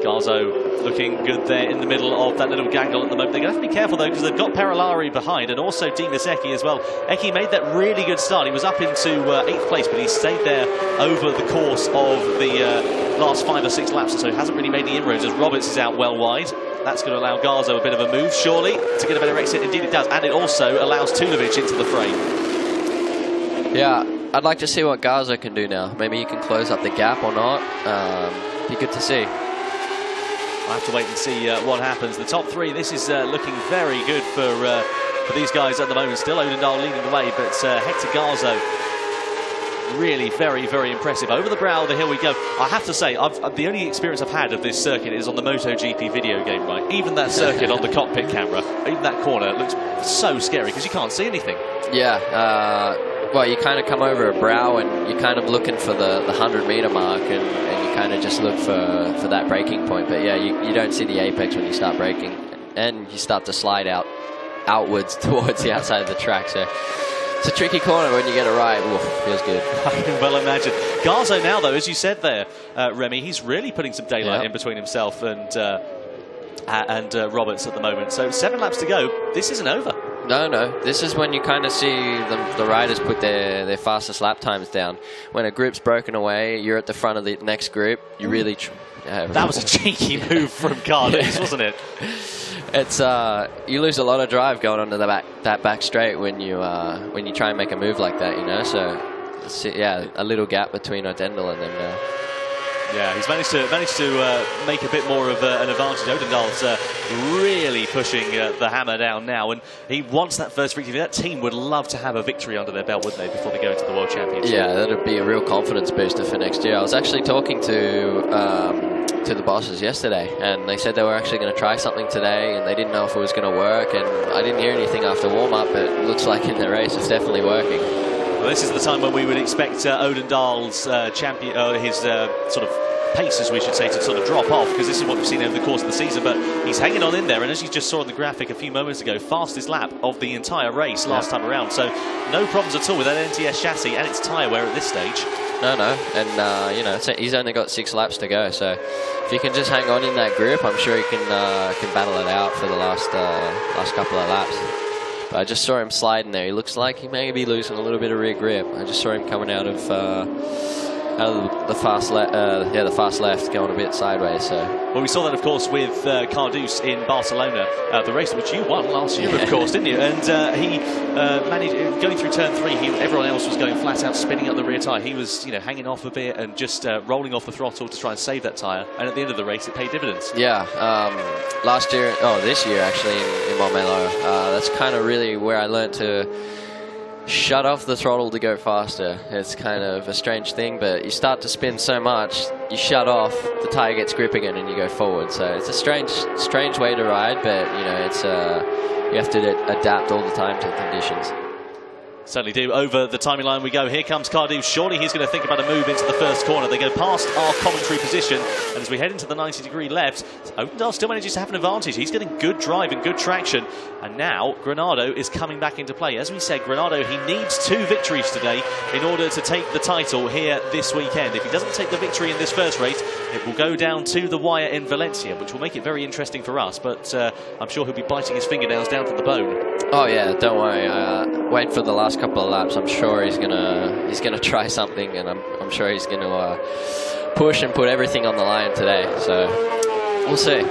Garzo looking good there in the middle of that little gaggle at the moment. They're going to have to be careful, though, because they've got Perolari behind and also Dimas Eki as well. Eki made that really good start. He was up into 8th place, but he stayed there over the course of the last 5 or 6 laps, so he hasn't really made any inroads as Roberts is out well wide. That's going to allow Garzo a bit of a move, surely, to get a better exit. Indeed it does, and it also allows Tulovic into the frame. Yeah, I'd like to see what Garzo can do now. Maybe he can close up the gap or not. Be good to see. I'll have to wait and see what happens. The top three, this is looking very good for these guys at the moment. Still Odendahl leading the way, but Hector Garzo really very, very impressive. Over the brow of the hill we go. I have to say, the only experience I've had of this circuit is on the MotoGP video game, right? Even that circuit on the cockpit camera, even that corner looks so scary because you can't see anything. Yeah, well, you kind of come over a brow and you're kind of looking for the 100-meter mark, and you kind of just look for that braking point. But yeah, you don't see the apex when you start braking, and you start to slide outwards towards the outside of the track. So it's a tricky corner, but when you get it right, ooh, feels good. I can well imagine. Garzo now, though, as you said there, Remy, he's really putting some daylight in between himself and Roberts at the moment. So 7 laps to go. This isn't over. No. This is when you kind of see the riders put their fastest lap times down. When a group's broken away, you're at the front of the next group. You really... that was a cheeky move from Cardis, wasn't it? It's you lose a lot of drive going onto that back straight when you try and make a move like that, you know. So yeah, a little gap between Odendahl and then. Yeah, he's managed to make a bit more of an advantage. Odendahl's really pushing the hammer down now, and he wants that first victory. That team would love to have a victory under their belt, wouldn't they, before they go into the World Championship? Yeah, that would be a real confidence booster for next year. I was actually talking to the bosses yesterday, and they said they were actually going to try something today, and they didn't know if it was going to work. And I didn't hear anything after warm-up, but it looks like in the race it's definitely working. Well, this is the time when we would expect Odendahl's his sort of pace, as we should say, to sort of drop off, because this is what we've seen over the course of the season. But he's hanging on in there, and as you just saw in the graphic a few moments ago, fastest lap of the entire race last time around. So no problems at all with that NTS chassis and its tyre wear at this stage. No, and you know, he's only got 6 laps to go. So if he can just hang on in that group, I'm sure he can battle it out for the last couple of laps. But I just saw him sliding there. He looks like he may be losing a little bit of rear grip. I just saw him coming out of the fast left, going a bit sideways. So. Well, we saw that, of course, with Cardus in Barcelona, the race which you won last year, of course, didn't you? And he managed, going through turn 3, everyone else was going flat out, spinning up the rear tyre. He was, hanging off a bit and just rolling off the throttle to try and save that tyre. And at the end of the race, it paid dividends. Yeah, this year actually in Montmelo, that's kind of really where I learned to shut off the throttle to go faster. It's kind of a strange thing, but you start to spin so much, you shut off, the tyre gets grip again, and you go forward. So it's a strange way to ride, but it's you have to adapt all the time to the conditions. Certainly do. Over the timing line we go. Here comes Cardus. Surely he's going to think about a move into the first corner. They go past our commentary position, and as we head into the 90-degree left, Odendahl still manages to have an advantage. He's getting good drive and good traction, and now Granado is coming back into play. As we said, Granado, he needs 2 victories today in order to take the title here this weekend. If he doesn't take the victory in this first race, it will go down to the wire in Valencia, which will make it very interesting for us, but I'm sure he'll be biting his fingernails down to the bone. Oh yeah, don't worry. Wait for the last couple of laps. I'm sure he's gonna try something, and I'm sure he's gonna push and put everything on the line today. So we'll see.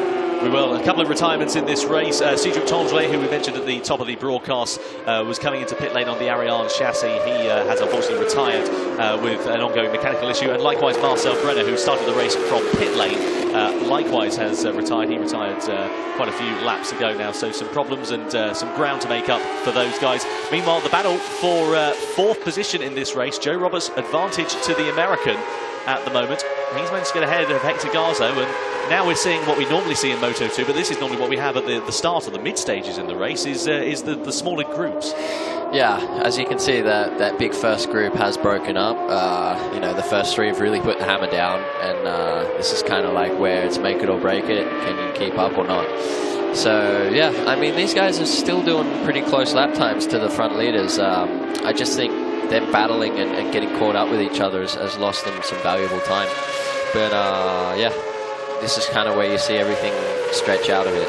We will. A couple of retirements in this race. Cedric Tondré, who we mentioned at the top of the broadcast, was coming into pit lane on the Aragón chassis. He has unfortunately retired with an ongoing mechanical issue. And likewise, Marcel Brenner, who started the race from pit lane, likewise has retired. He retired quite a few laps ago now. So some problems and some ground to make up for those guys. Meanwhile, the battle for 4th position in this race. Joe Roberts' advantage to the American at the moment. He's managed to get ahead of Hector Garzo, and now we're seeing what we normally see in Moto2, but this is normally what we have at the start or the mid stages in the race, is the smaller groups. Yeah, as you can see, that big first group has broken up. The first 3 have really put the hammer down, and this is kind of like where it's make it or break it. Can you keep up or not? So yeah, I mean, these guys are still doing pretty close lap times to the front leaders. I just think them battling and getting caught up with each other has lost them some valuable time. But yeah, this is kind of where you see everything stretch out a bit.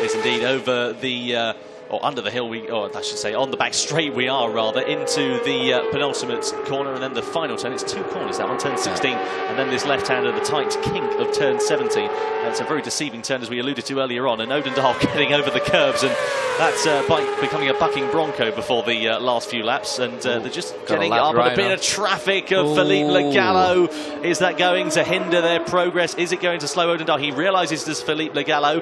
Yes, indeed. Over the or under the hill, or I should say on the back straight we are, rather, into the penultimate corner, and then the final turn. It's 2 corners, that one, turn 16, and then this left-hander, the tight kink of turn 17. It's a very deceiving turn, as we alluded to earlier on, and Odendahl getting over the curves, and that's bike becoming a bucking bronco before the last few laps, and they're just getting up on a bit of traffic of Philippe Le Gallo. Is that going to hinder their progress? Is it going to slow Odendahl? He realises there's Philippe Le Gallo.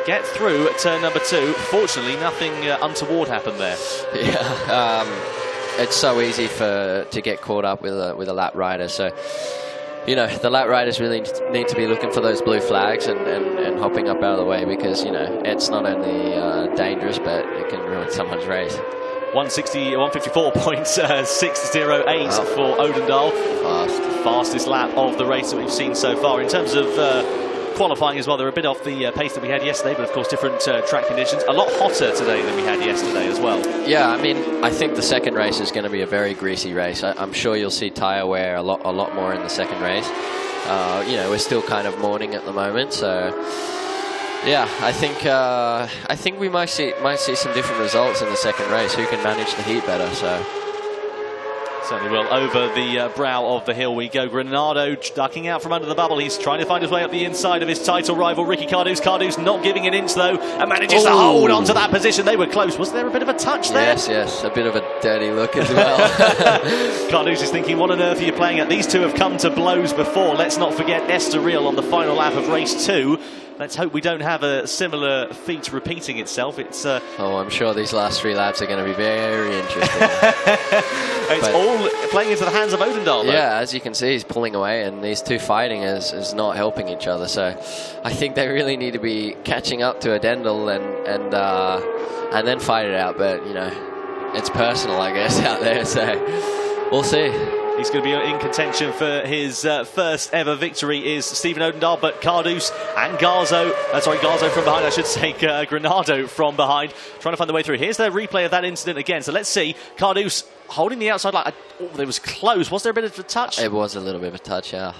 Get through at turn number 2. Fortunately, nothing untoward happened there. Yeah, it's so easy to get caught up with a lap rider. So, you know, the lap riders really need to be looking for those blue flags and hopping up out of the way, because, you know, it's not only dangerous, but it can ruin someone's race. 154.608 for Odendahl. Fastest lap of the race that we've seen so far. In terms of qualifying as well, they're a bit off the pace that we had yesterday, but of course different track conditions. A lot hotter today than we had yesterday as well. Yeah, I mean, I think the second race is going to be a very greasy race. I'm sure you'll see tyre wear a lot more in the second race. You know, we're still kind of morning at the moment, so yeah, I think we might see some different results in the second race. Who can manage the heat better? So. Certainly will. Over the brow of the hill we go. Granado ducking out from under the bubble. He's trying to find his way up the inside of his title rival, Ricky Cardouz. Cardouz not giving an inch, though, and manages to hold on to that position. They were close. Was there a bit of a touch there? Yes. A bit of a dirty look as well. Cardouz is thinking, what on earth are you playing at? These two have come to blows before. Let's not forget Estoril on the final lap of race 2. Let's hope we don't have a similar feat repeating itself. It's oh, I'm sure these last 3 laps are going to be very interesting. It's all playing into the hands of Odendahl, though. Yeah, as you can see, he's pulling away, and these two fighting is not helping each other. So I think they really need to be catching up to Odendahl and then fight it out. But, you know, it's personal, I guess, out there. So we'll see. He's going to be in contention for his first ever victory is Stephen Odendahl, but Cardouz and Garzo from behind, I should say, Granado from behind, trying to find the way through. Here's their replay of that incident again. So let's see. Cardouz holding the outside line. Oh, it was close. Was there a bit of a touch? It was a little bit of a touch, yeah.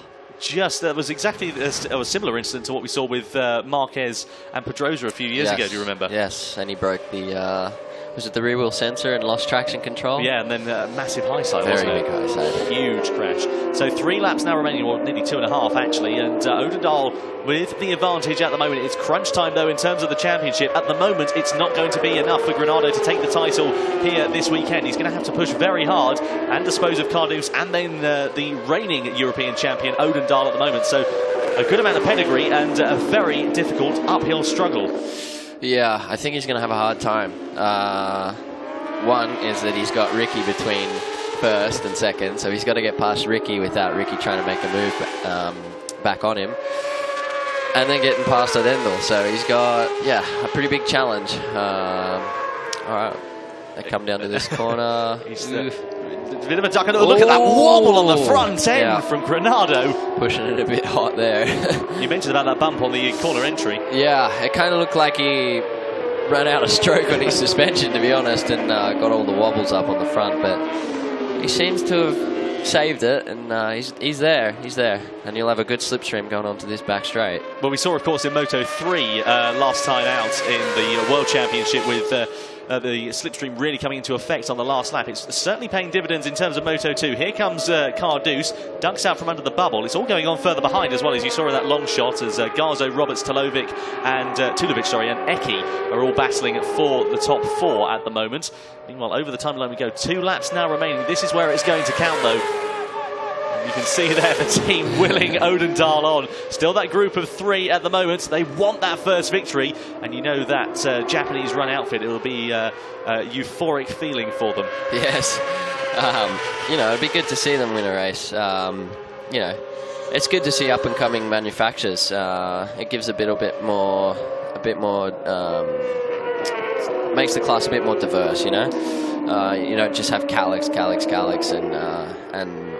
That was exactly a similar incident to what we saw with Marquez and Pedrosa a few years ago, do you remember? Yes, and he broke the... was it the rear wheel sensor and lost traction control? Yeah, and then massive high side, wasn't it? Very big high side. Huge crash. So 3 laps now remaining, or nearly 2.5 actually, and Odendahl with the advantage at the moment. It's crunch time though in terms of the championship. At the moment, it's not going to be enough for Granado to take the title here this weekend. He's going to have to push very hard and dispose of Cardouz and then the reigning European champion Odendahl at the moment. So a good amount of pedigree and a very difficult uphill struggle. Yeah, I think he's going to have a hard time. One is that he's got Ricky between first and second, so he's got to get past Ricky without Ricky trying to make a move back on him. And then getting past Odendahl, so he's got, a pretty big challenge. All right, they come down to this corner. A bit of a duck and look at that wobble on the front end from Granado. Pushing it a bit hot there. You mentioned about that bump on the corner entry. Yeah, it kind of looked like he ran out of stroke on his suspension, to be honest, and got all the wobbles up on the front. But he seems to have saved it, and he's there, and he'll have a good slipstream going on to this back straight. Well, we saw, of course, in Moto3 last time out in the World Championship with the slipstream really coming into effect on the last lap. It's certainly paying dividends in terms of Moto2. Here comes Cardouz, dunks out from under the bubble. It's all going on further behind as well, as you saw in that long shot, as Garzo, Roberts, Tulovic and Eki are all battling for the top 4 at the moment. Meanwhile, over the timeline we go. 2 laps now remaining. This is where it's going to count, though. You can see there the team willing Odendahl on. Still that group of 3 at the moment. They want that first victory. And you know that Japanese run outfit, it will be a euphoric feeling for them. Yes. You know, it'd be good to see them win a race. You know, it's good to see up-and-coming manufacturers. It gives a bit more, makes the class a bit more diverse, you know? You don't just have Calix, and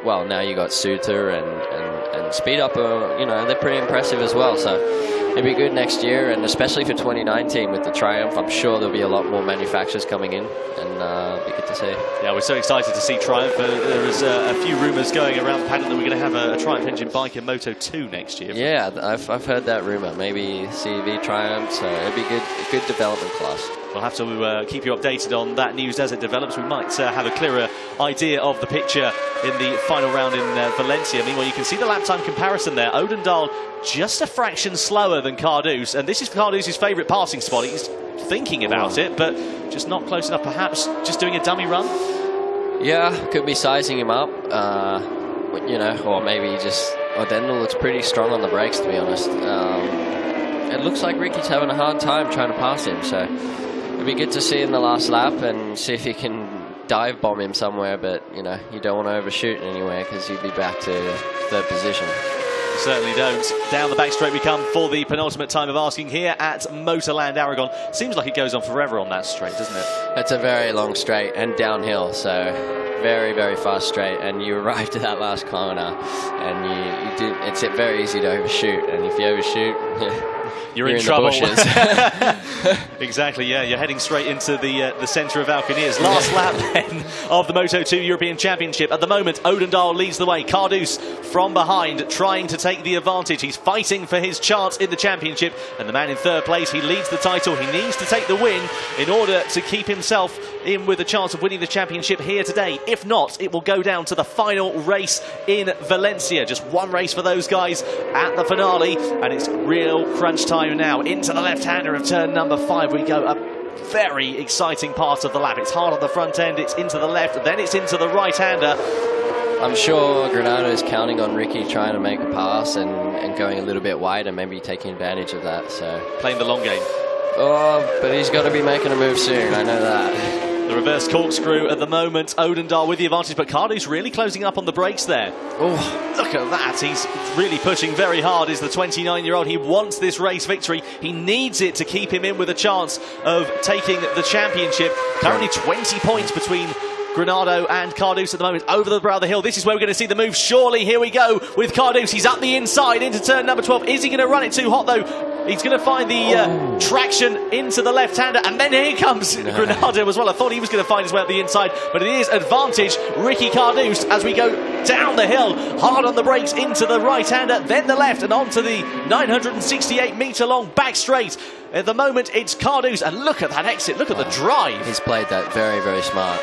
well, now you got Suter and Speed Up, you know, they're pretty impressive as well. So it'd be good next year, and especially for 2019 with the Triumph, I'm sure there'll be a lot more manufacturers coming in, and it'd be good to see. Yeah, we're so excited to see Triumph. There is a few rumours going around the paddock that we're going to have a Triumph engine bike in Moto2 next year. Yeah, I've heard that rumour. Maybe CEV Triumph, so it'd be good development class. We'll have to keep you updated on that news as it develops. We might have a clearer idea of the picture in the final round in Valencia. Meanwhile, you can see the lap time comparison there. Odendaal just a fraction slower than Cardouse, and this is Cardous's favourite passing spot. He's thinking about it, but just not close enough. Perhaps just doing a dummy run? Yeah, could be sizing him up, you know, or maybe just... Odendaal looks pretty strong on the brakes, to be honest. It looks like Ricky's having a hard time trying to pass him, so it'd be good to see in the last lap and see if he can dive bomb him somewhere, but, you know, you don't want to overshoot anywhere because you'd be back to third position. You certainly don't. Down the back straight we come for the penultimate time of asking here at Motorland Aragon. Seems like it goes on forever on that straight, doesn't it? It's a very long straight and downhill, so very, very fast straight, and you arrive to that last corner, and you do. It's very easy to overshoot, and if you overshoot, you're in trouble. The Exactly, yeah. You're heading straight into the centre of Alcaniers. Last lap then of the Moto2 European Championship. At the moment, Odendaal leads the way. Cardouse from behind, trying to take the advantage. He's fighting for his chance in the championship, and the man in third place, he leads the title. He needs to take the win in order to keep himself in with a chance of winning the championship here today. If not, it will go down to the final race in Valencia. Just one race for those guys at the finale, and it's real crunch time now. Into the left-hander of turn number 5 we go. A very exciting part of the lap. It's hard on the front end, it's into the left, then it's into the right-hander. I'm sure Granado is counting on Ricky trying to make a pass and going a little bit wide and maybe taking advantage of that. So playing the long game. Oh, but he's got to be making a move soon, I know that. The reverse corkscrew at the moment. Odendaal with the advantage, but Cardouse really closing up on the brakes there. Oh, look at that. He's really pushing very hard, is the 29-year-old. He wants this race victory. He needs it to keep him in with a chance of taking the championship. Currently 20 points between Granado and Cardouse at the moment. Over the brow of the hill. This is where we're going to see the move. Surely, here we go with Cardouse. He's up the inside into turn number 12. Is he going to run it too hot, though? He's going to find the traction into the left-hander, and then here comes Granado as well. I thought he was going to find his way up the inside, but it is advantage Ricky Cardouse as we go down the hill, hard on the brakes into the right-hander, then the left, and onto the 968-metre-long back straight. At the moment, it's Cardouse, and look at that exit, look at the drive. He's played that very, very smart.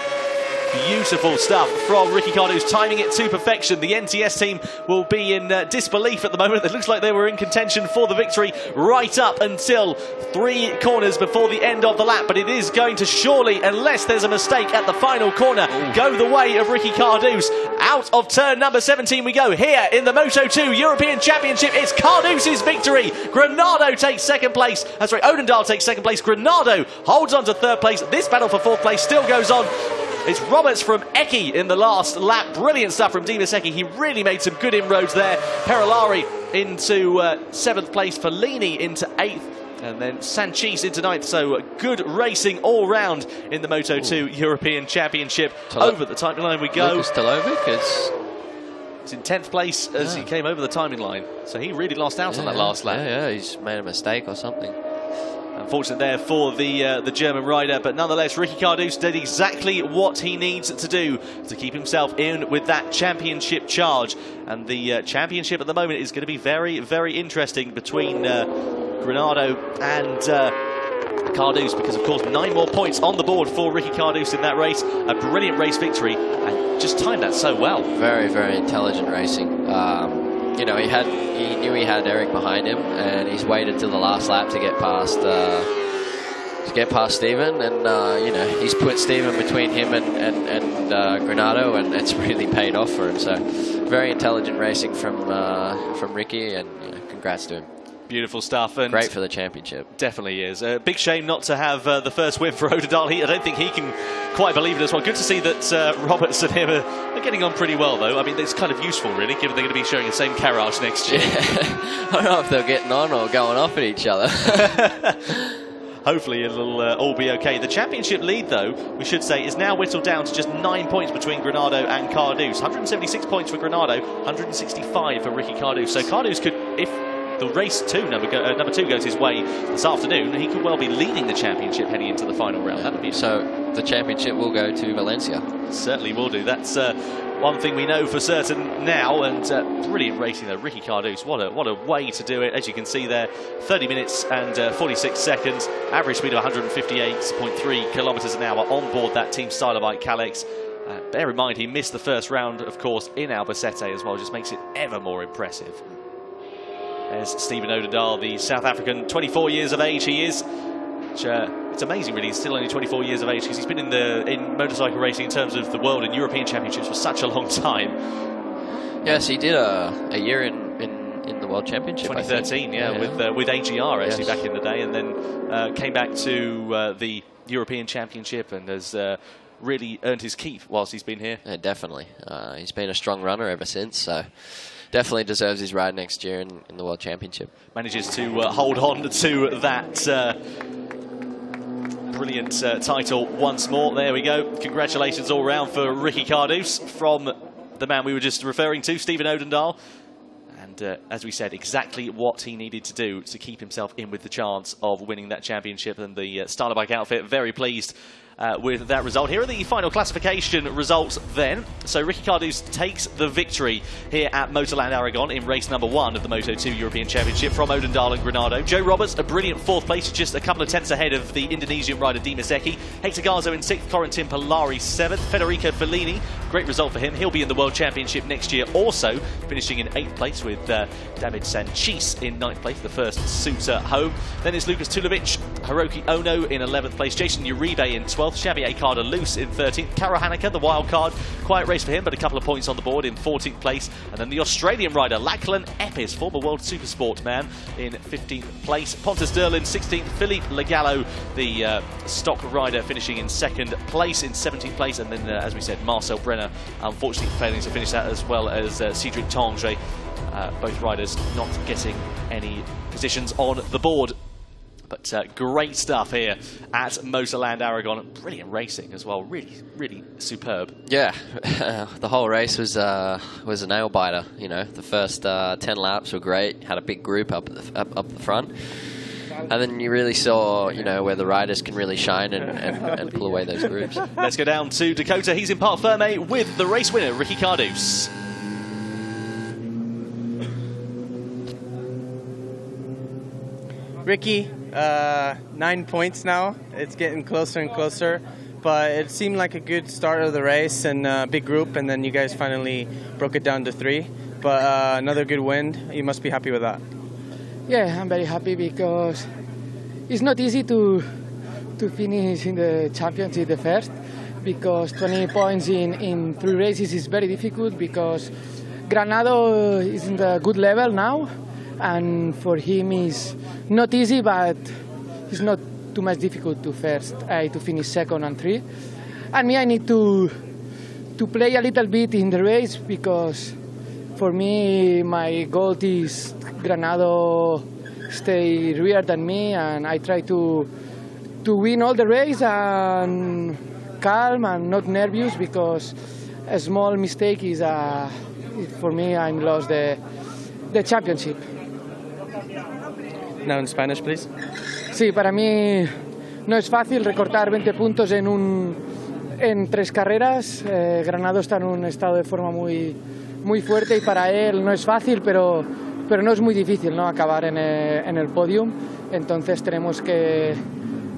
Beautiful stuff from Ricky Cardouse, timing it to perfection. The NTS team will be in disbelief at the moment. It looks like they were in contention for the victory right up until 3 corners before the end of the lap, but it is going to surely, unless there's a mistake at the final corner, go the way of Ricky Cardouse. Out of turn number 17 we go here in the Moto2 European Championship. It's Cardouce's victory. Granado takes second place. Odendaal takes second place. Granado holds on to third place. This battle for fourth place still goes on. It's Roberts from Eki in the last lap. Brilliant stuff from Dimas Eki. He really made some good inroads there. Perolari into 7th place. Fellini into 8th. And then Sanchez into 9th. So good racing all round in the Moto2 European Championship. Over the timing line we go. Lucas Tolovic is in 10th place as he came over the timing line. So he really lost out on that last lap. Yeah, he's made a mistake or something. Unfortunate there for the German rider, but nonetheless, Ricky Cardouse did exactly what he needs to do to keep himself in with that championship charge. And the championship at the moment is going to be very, very interesting between Granado and Cardouse, because of course 9 more points on the board for Ricky Cardouse in that race. A brilliant race victory, and just timed that so well. Very, very intelligent racing. You know, he knew he had Eric behind him, and he's waited till the last lap to get past Steven, and you know, he's put Steven between him and Granado, and it's really paid off for him. So very intelligent racing from Ricky, and you know, congrats to him. Beautiful stuff. And great for the championship. Definitely is. Big shame not to have the first win for Odendaal. I don't think he can quite believe it as well. Good to see that Roberts and him are getting on pretty well, though. I mean, it's kind of useful, really, given they're going to be showing the same carriage next year. Yeah. I don't know if they're getting on or going off at each other. Hopefully it'll all be okay. The championship lead, though, we should say, is now whittled down to just 9 points between Granado and Cardouse. 176 points for Granado, 165 for Ricky Cardouse. So Cardouse could, if the race two number two goes his way this afternoon, he could well be leading the championship heading into the final round. That would be so. The championship will go to Valencia. Certainly will do. That's one thing we know for certain now. And brilliant racing though, Ricky Cardouse. What a way to do it. As you can see there, 30 minutes and 46 seconds. Average speed of 158.3 kilometers an hour on board that Team Styler bike Kalex. Bear in mind, he missed the first round, of course, in Albacete as well. Just makes it ever more impressive. There's Stephen Odendaal, the South African, 24 years of age he is. Which, it's amazing, really. He's still only 24 years of age because he's been in motorcycle racing in terms of the world and European championships for such a long time. Yes, he did a year in the World Championship. 2013, yeah, with AGR actually back in the day, and then came back to the European Championship and has really earned his keep whilst he's been here. Yeah, definitely. He's been a strong runner ever since, so definitely deserves his ride next year in the World Championship. Manages to hold on to that brilliant title once more. There we go. Congratulations all round for Ricky Cardouse from the man we were just referring to, Stephen Odendaal. And as we said, exactly what he needed to do to keep himself in with the chance of winning that championship. And the Styler bike outfit very pleased with that result. Here are the final classification results then. So Ricky Cardouse takes the victory here at Motorland Aragón in race number 1 of the Moto2 European Championship from Odendaal and Granado. Joe Roberts, a brilliant 4th place, just a couple of tenths ahead of the Indonesian rider Dimas Eki. Hector Garzo in 6th, Corentin Polari 7th, Federico Fellini, great result for him. He'll be in the World Championship next year also, finishing in 8th place with David Sanchis in 9th place, the first suitor home. Then it's Lucas Tulovic, Hiroki Ono in 11th place, Jason Uribe in 12th, Xavier Cardelus in 13th, Karo Haneke, the wild card, quiet race for him, but a couple of points on the board in 14th place. And then the Australian rider, Lachlan Epis, former World Supersport man, in 15th place. Pontus Derlin, 16th, Philippe Legallo, the stock rider, finishing in 2nd place, in 17th place. And then, as we said, Marcel Brenner, unfortunately failing to finish that, as well as Cedric Tangre. Both riders not getting any positions on the board. But great stuff here at Motorland Aragón. Brilliant racing as well. Really, really superb. Yeah, the whole race was a nail biter. You know, the first 10 laps were great. Had a big group up the front, and then you really saw, you know, where the riders can really shine and pull away those groups. Let's go down to Dakota. He's in Parc Ferme with the race winner, Ricky Cardouse. Ricky, 9 points now. It's getting closer and closer, but it seemed like a good start of the race and a big group, and then you guys finally broke it down to 3. But another good win. You must be happy with that. Yeah, I'm very happy because it's not easy to finish in the championship the first, because 20 points in 3 races is very difficult, because Granado is in a good level now. And for him is not easy, but it's not too much difficult to finish 2nd and 3. And me, I need to play a little bit in the race, because for me my goal is Granado stay rear than me, and I try to win all the race and calm and not nervous, because a small mistake is for me I'm lost the championship. Now in Spanish, please. Sí, para mí no es fácil recortar 20 puntos en 3 carreras. Granado está en un estado de forma muy fuerte y para él no es fácil, pero no es muy difícil, ¿no?, acabar en el podium. Entonces tenemos que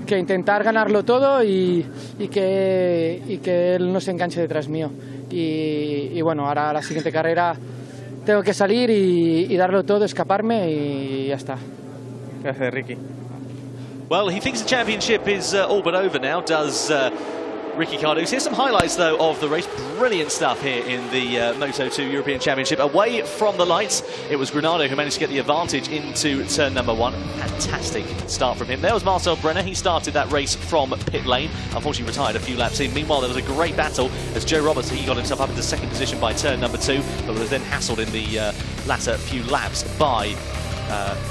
intentar ganarlo todo y que él no se enganche detrás mío. Y bueno, ahora la siguiente carrera tengo que salir y darlo todo, escaparme y ya está. Gracias, Ricky. Well, he thinks the championship is all but over now, does Ricky Cardouse. Here's some highlights, though, of the race. Brilliant stuff here in the Moto2 European Championship. Away from the lights, it was Granado who managed to get the advantage into turn number 1. Fantastic start from him. There was Marcel Brenner. He started that race from pit lane. Unfortunately retired a few laps in. Meanwhile, there was a great battle as Joe Roberts, he got himself up into 2nd position by turn number 2, but was then hassled in the latter few laps by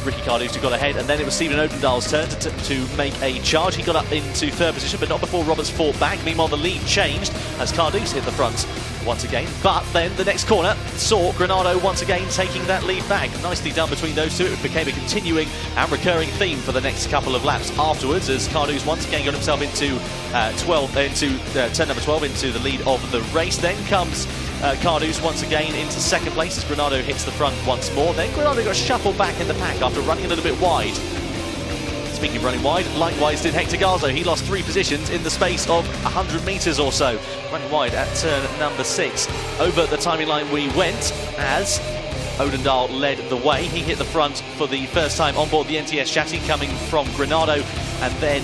Ricky Cardouse, who got ahead, and then it was Stephen Odendaal's turn to make a charge. He got up into 3rd position, but not before Roberts fought back. Meanwhile, the lead changed as Cardouse hit the front once again. But then the next corner saw Granado once again taking that lead back. Nicely done between those two. It became a continuing and recurring theme for the next couple of laps afterwards, as Cardouz once again got himself into turn number 12, into the lead of the race. Then comes Cardouz once again into second place as Granado hits the front once more. Then Granado got shuffled back in the pack after running a little bit wide. Speaking of running wide, likewise did Hector Garzo. He lost 3 positions in the space of 100 metres or so. Running wide at turn number 6. Over the timing line we went as Odendaal led the way. He hit the front for the first time on board the NTS chassis, coming from Granado, and then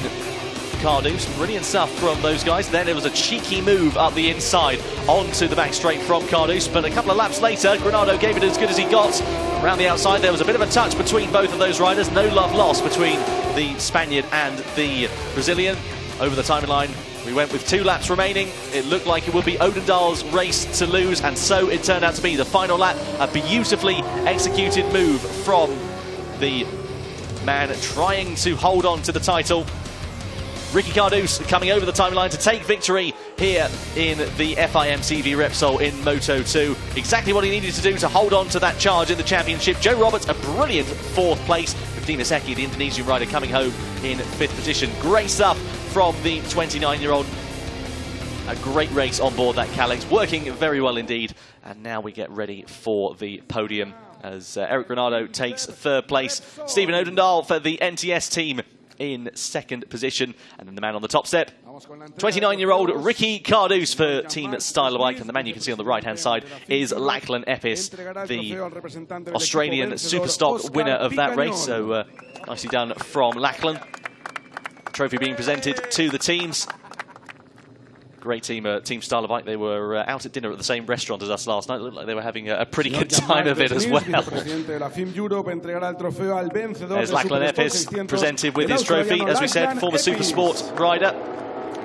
Cardouz. Brilliant stuff from those guys. Then it was a cheeky move up the inside onto the back straight from Cardouz, but a couple of laps later Granado gave it as good as he got. Around the outside there was a bit of a touch between both of those riders. No love lost between the Spaniard and the Brazilian. Over the timing line we went with 2 laps remaining. It looked like it would be Odendaal's race to lose, and so it turned out to be. The final lap, a beautifully executed move from the man trying to hold on to the title. Ricky Cardouz coming over the timeline to take victory here in the FIM CEV Repsol in Moto2. Exactly what he needed to do to hold on to that charge in the championship. Joe Roberts, a brilliant 4th place. Dimas Eki, the Indonesian rider, coming home in 5th position. Great stuff from the 29-year-old. A great race on board that Kalex, working very well indeed. And now we get ready for the podium as Eric Granado takes 3rd place. Stephen Odendaal for the NTS team in 2nd position, and then the man on the top step, 29-year-old Ricky Cardouz for Team Styler Bike, and the man you can see on the right-hand side is Lachlan Epis, the Australian Superstock winner of that race. So nicely done from Lachlan. Trophy being presented to the teams. Great team, Team Styler Bike. They were out at dinner at the same restaurant as us last night. It looked like they were having a pretty good time of it as well. There's Lachlan Epis presented with his trophy, as we said, former Supersport rider,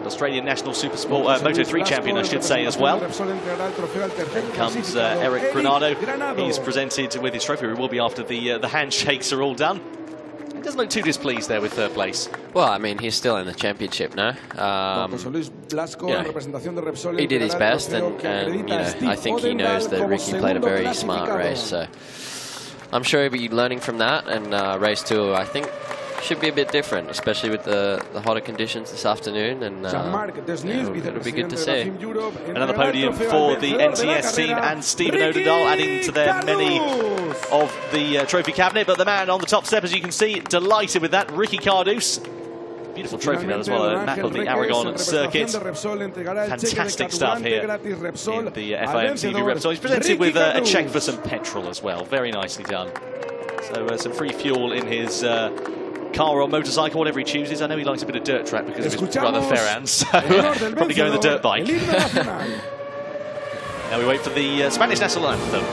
Australian National Supersport Moto3 champion, I should say, as well. Then comes Eric Granado. He's presented with his trophy. It will be after the handshakes are all done. He doesn't look too displeased there with 3rd place. Well, I mean, he's still in the championship now. He did his best, and you know, I think he knows that Ricky played a very smart race. So I'm sure he'll be learning from that. And race 2, I think, should be a bit different, especially with the hotter conditions this afternoon, and it'll be good to see. Another podium for the NTS team and Stephen Odendaal, adding to their many of the trophy cabinet. But the man on the top step, as you can see, delighted with that, Ricky Cardouz. Beautiful trophy there as well, a map of the Aragón circuit. Fantastic stuff here in the FIM CEV Repsol. He's presented with a check for some petrol as well, very nicely done. So some free fuel in his car or motorcycle, whatever he chooses. I know he likes a bit of dirt track because of his brother Ferran, so probably go in the dirt bike. Now we wait for the Spanish national anthem.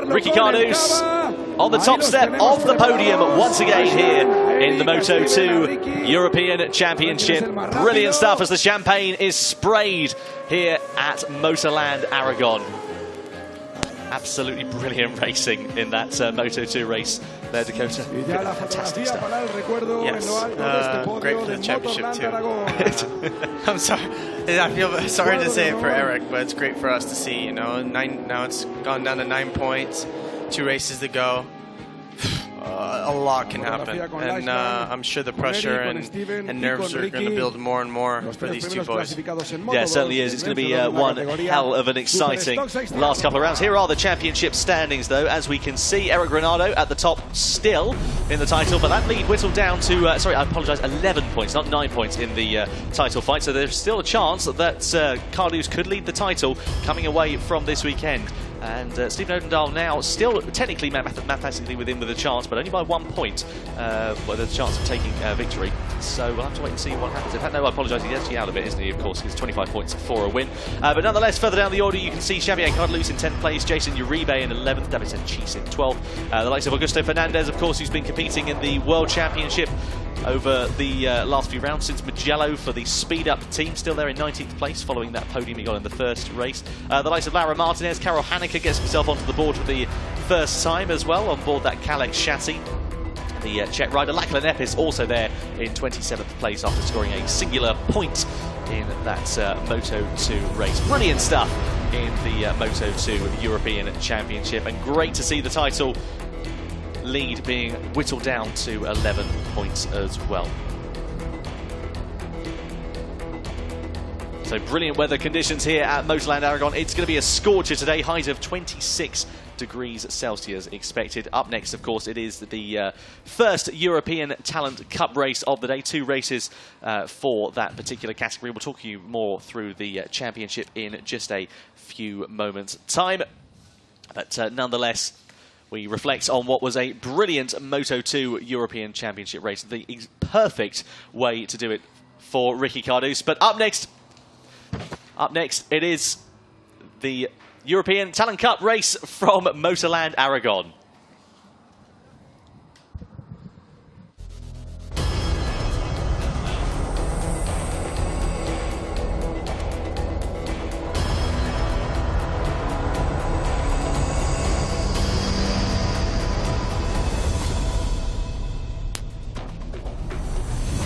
Ricky Cardouz on the top step of the podium once again here in the Moto2 European Championship. Brilliant stuff as the champagne is sprayed here at Motorland Aragón. Absolutely brilliant racing in that Moto2 race there, Dakota. Fantastic stuff. Yes, great for the championship too. I'm sorry, I feel sorry to say it for Eric, but it's great for us to see. You know, now it's gone down to 9 points, 2 races to go. A lot can happen, and I'm sure the pressure and nerves are going to build more and more for these 2 boys. Yeah, it certainly is. It's going to be one hell of an exciting last couple of rounds. Here are the championship standings, though. As we can see, Eric Granado at the top still in the title, but that lead whittled down to, sorry, I apologise, 11 points, not 9 points in the title fight. So there's still a chance that Cardouz could lead the title coming away from this weekend. And Stephen Odendahl now still technically mathematically within with a chance, but only by 1 point with a chance of taking victory. So we'll have to wait and see what happens. In fact, no, I apologise, he's actually out of it, isn't he? Of course, he's 25 points for a win. But nonetheless, further down the order, you can see Xavier Cardelus in 10th place, Jason Uribe in 11th, David Sanchis in 12th. The likes of Augusto Fernandez, of course, who's been competing in the World Championship over the last few rounds since Mugello for the speed-up team, still there in 19th place following that podium he got in the first race. The likes of Lara Martinez, Carol Haneke gets himself onto the board for the first time as well, on board that Kalex chassis. The Czech rider Lachlan Epis also there in 27th place after scoring a singular point in that Moto2 race. Brilliant stuff in the Moto2 European Championship, and great to see the title lead being whittled down to 11 points as well. So brilliant weather conditions here at Motorland Aragón. It's going to be a scorcher today, height of 26 degrees Celsius expected. Up next, of course, it is the first European Talent Cup race of the day. 2 races for that particular category. We'll talk you more through the championship in just a few moments' time. But nonetheless, we reflect on what was a brilliant Moto2 European Championship race. The perfect way to do it for Ricky Cardelus. But up next, it is the European Talent Cup race from Motorland Aragón.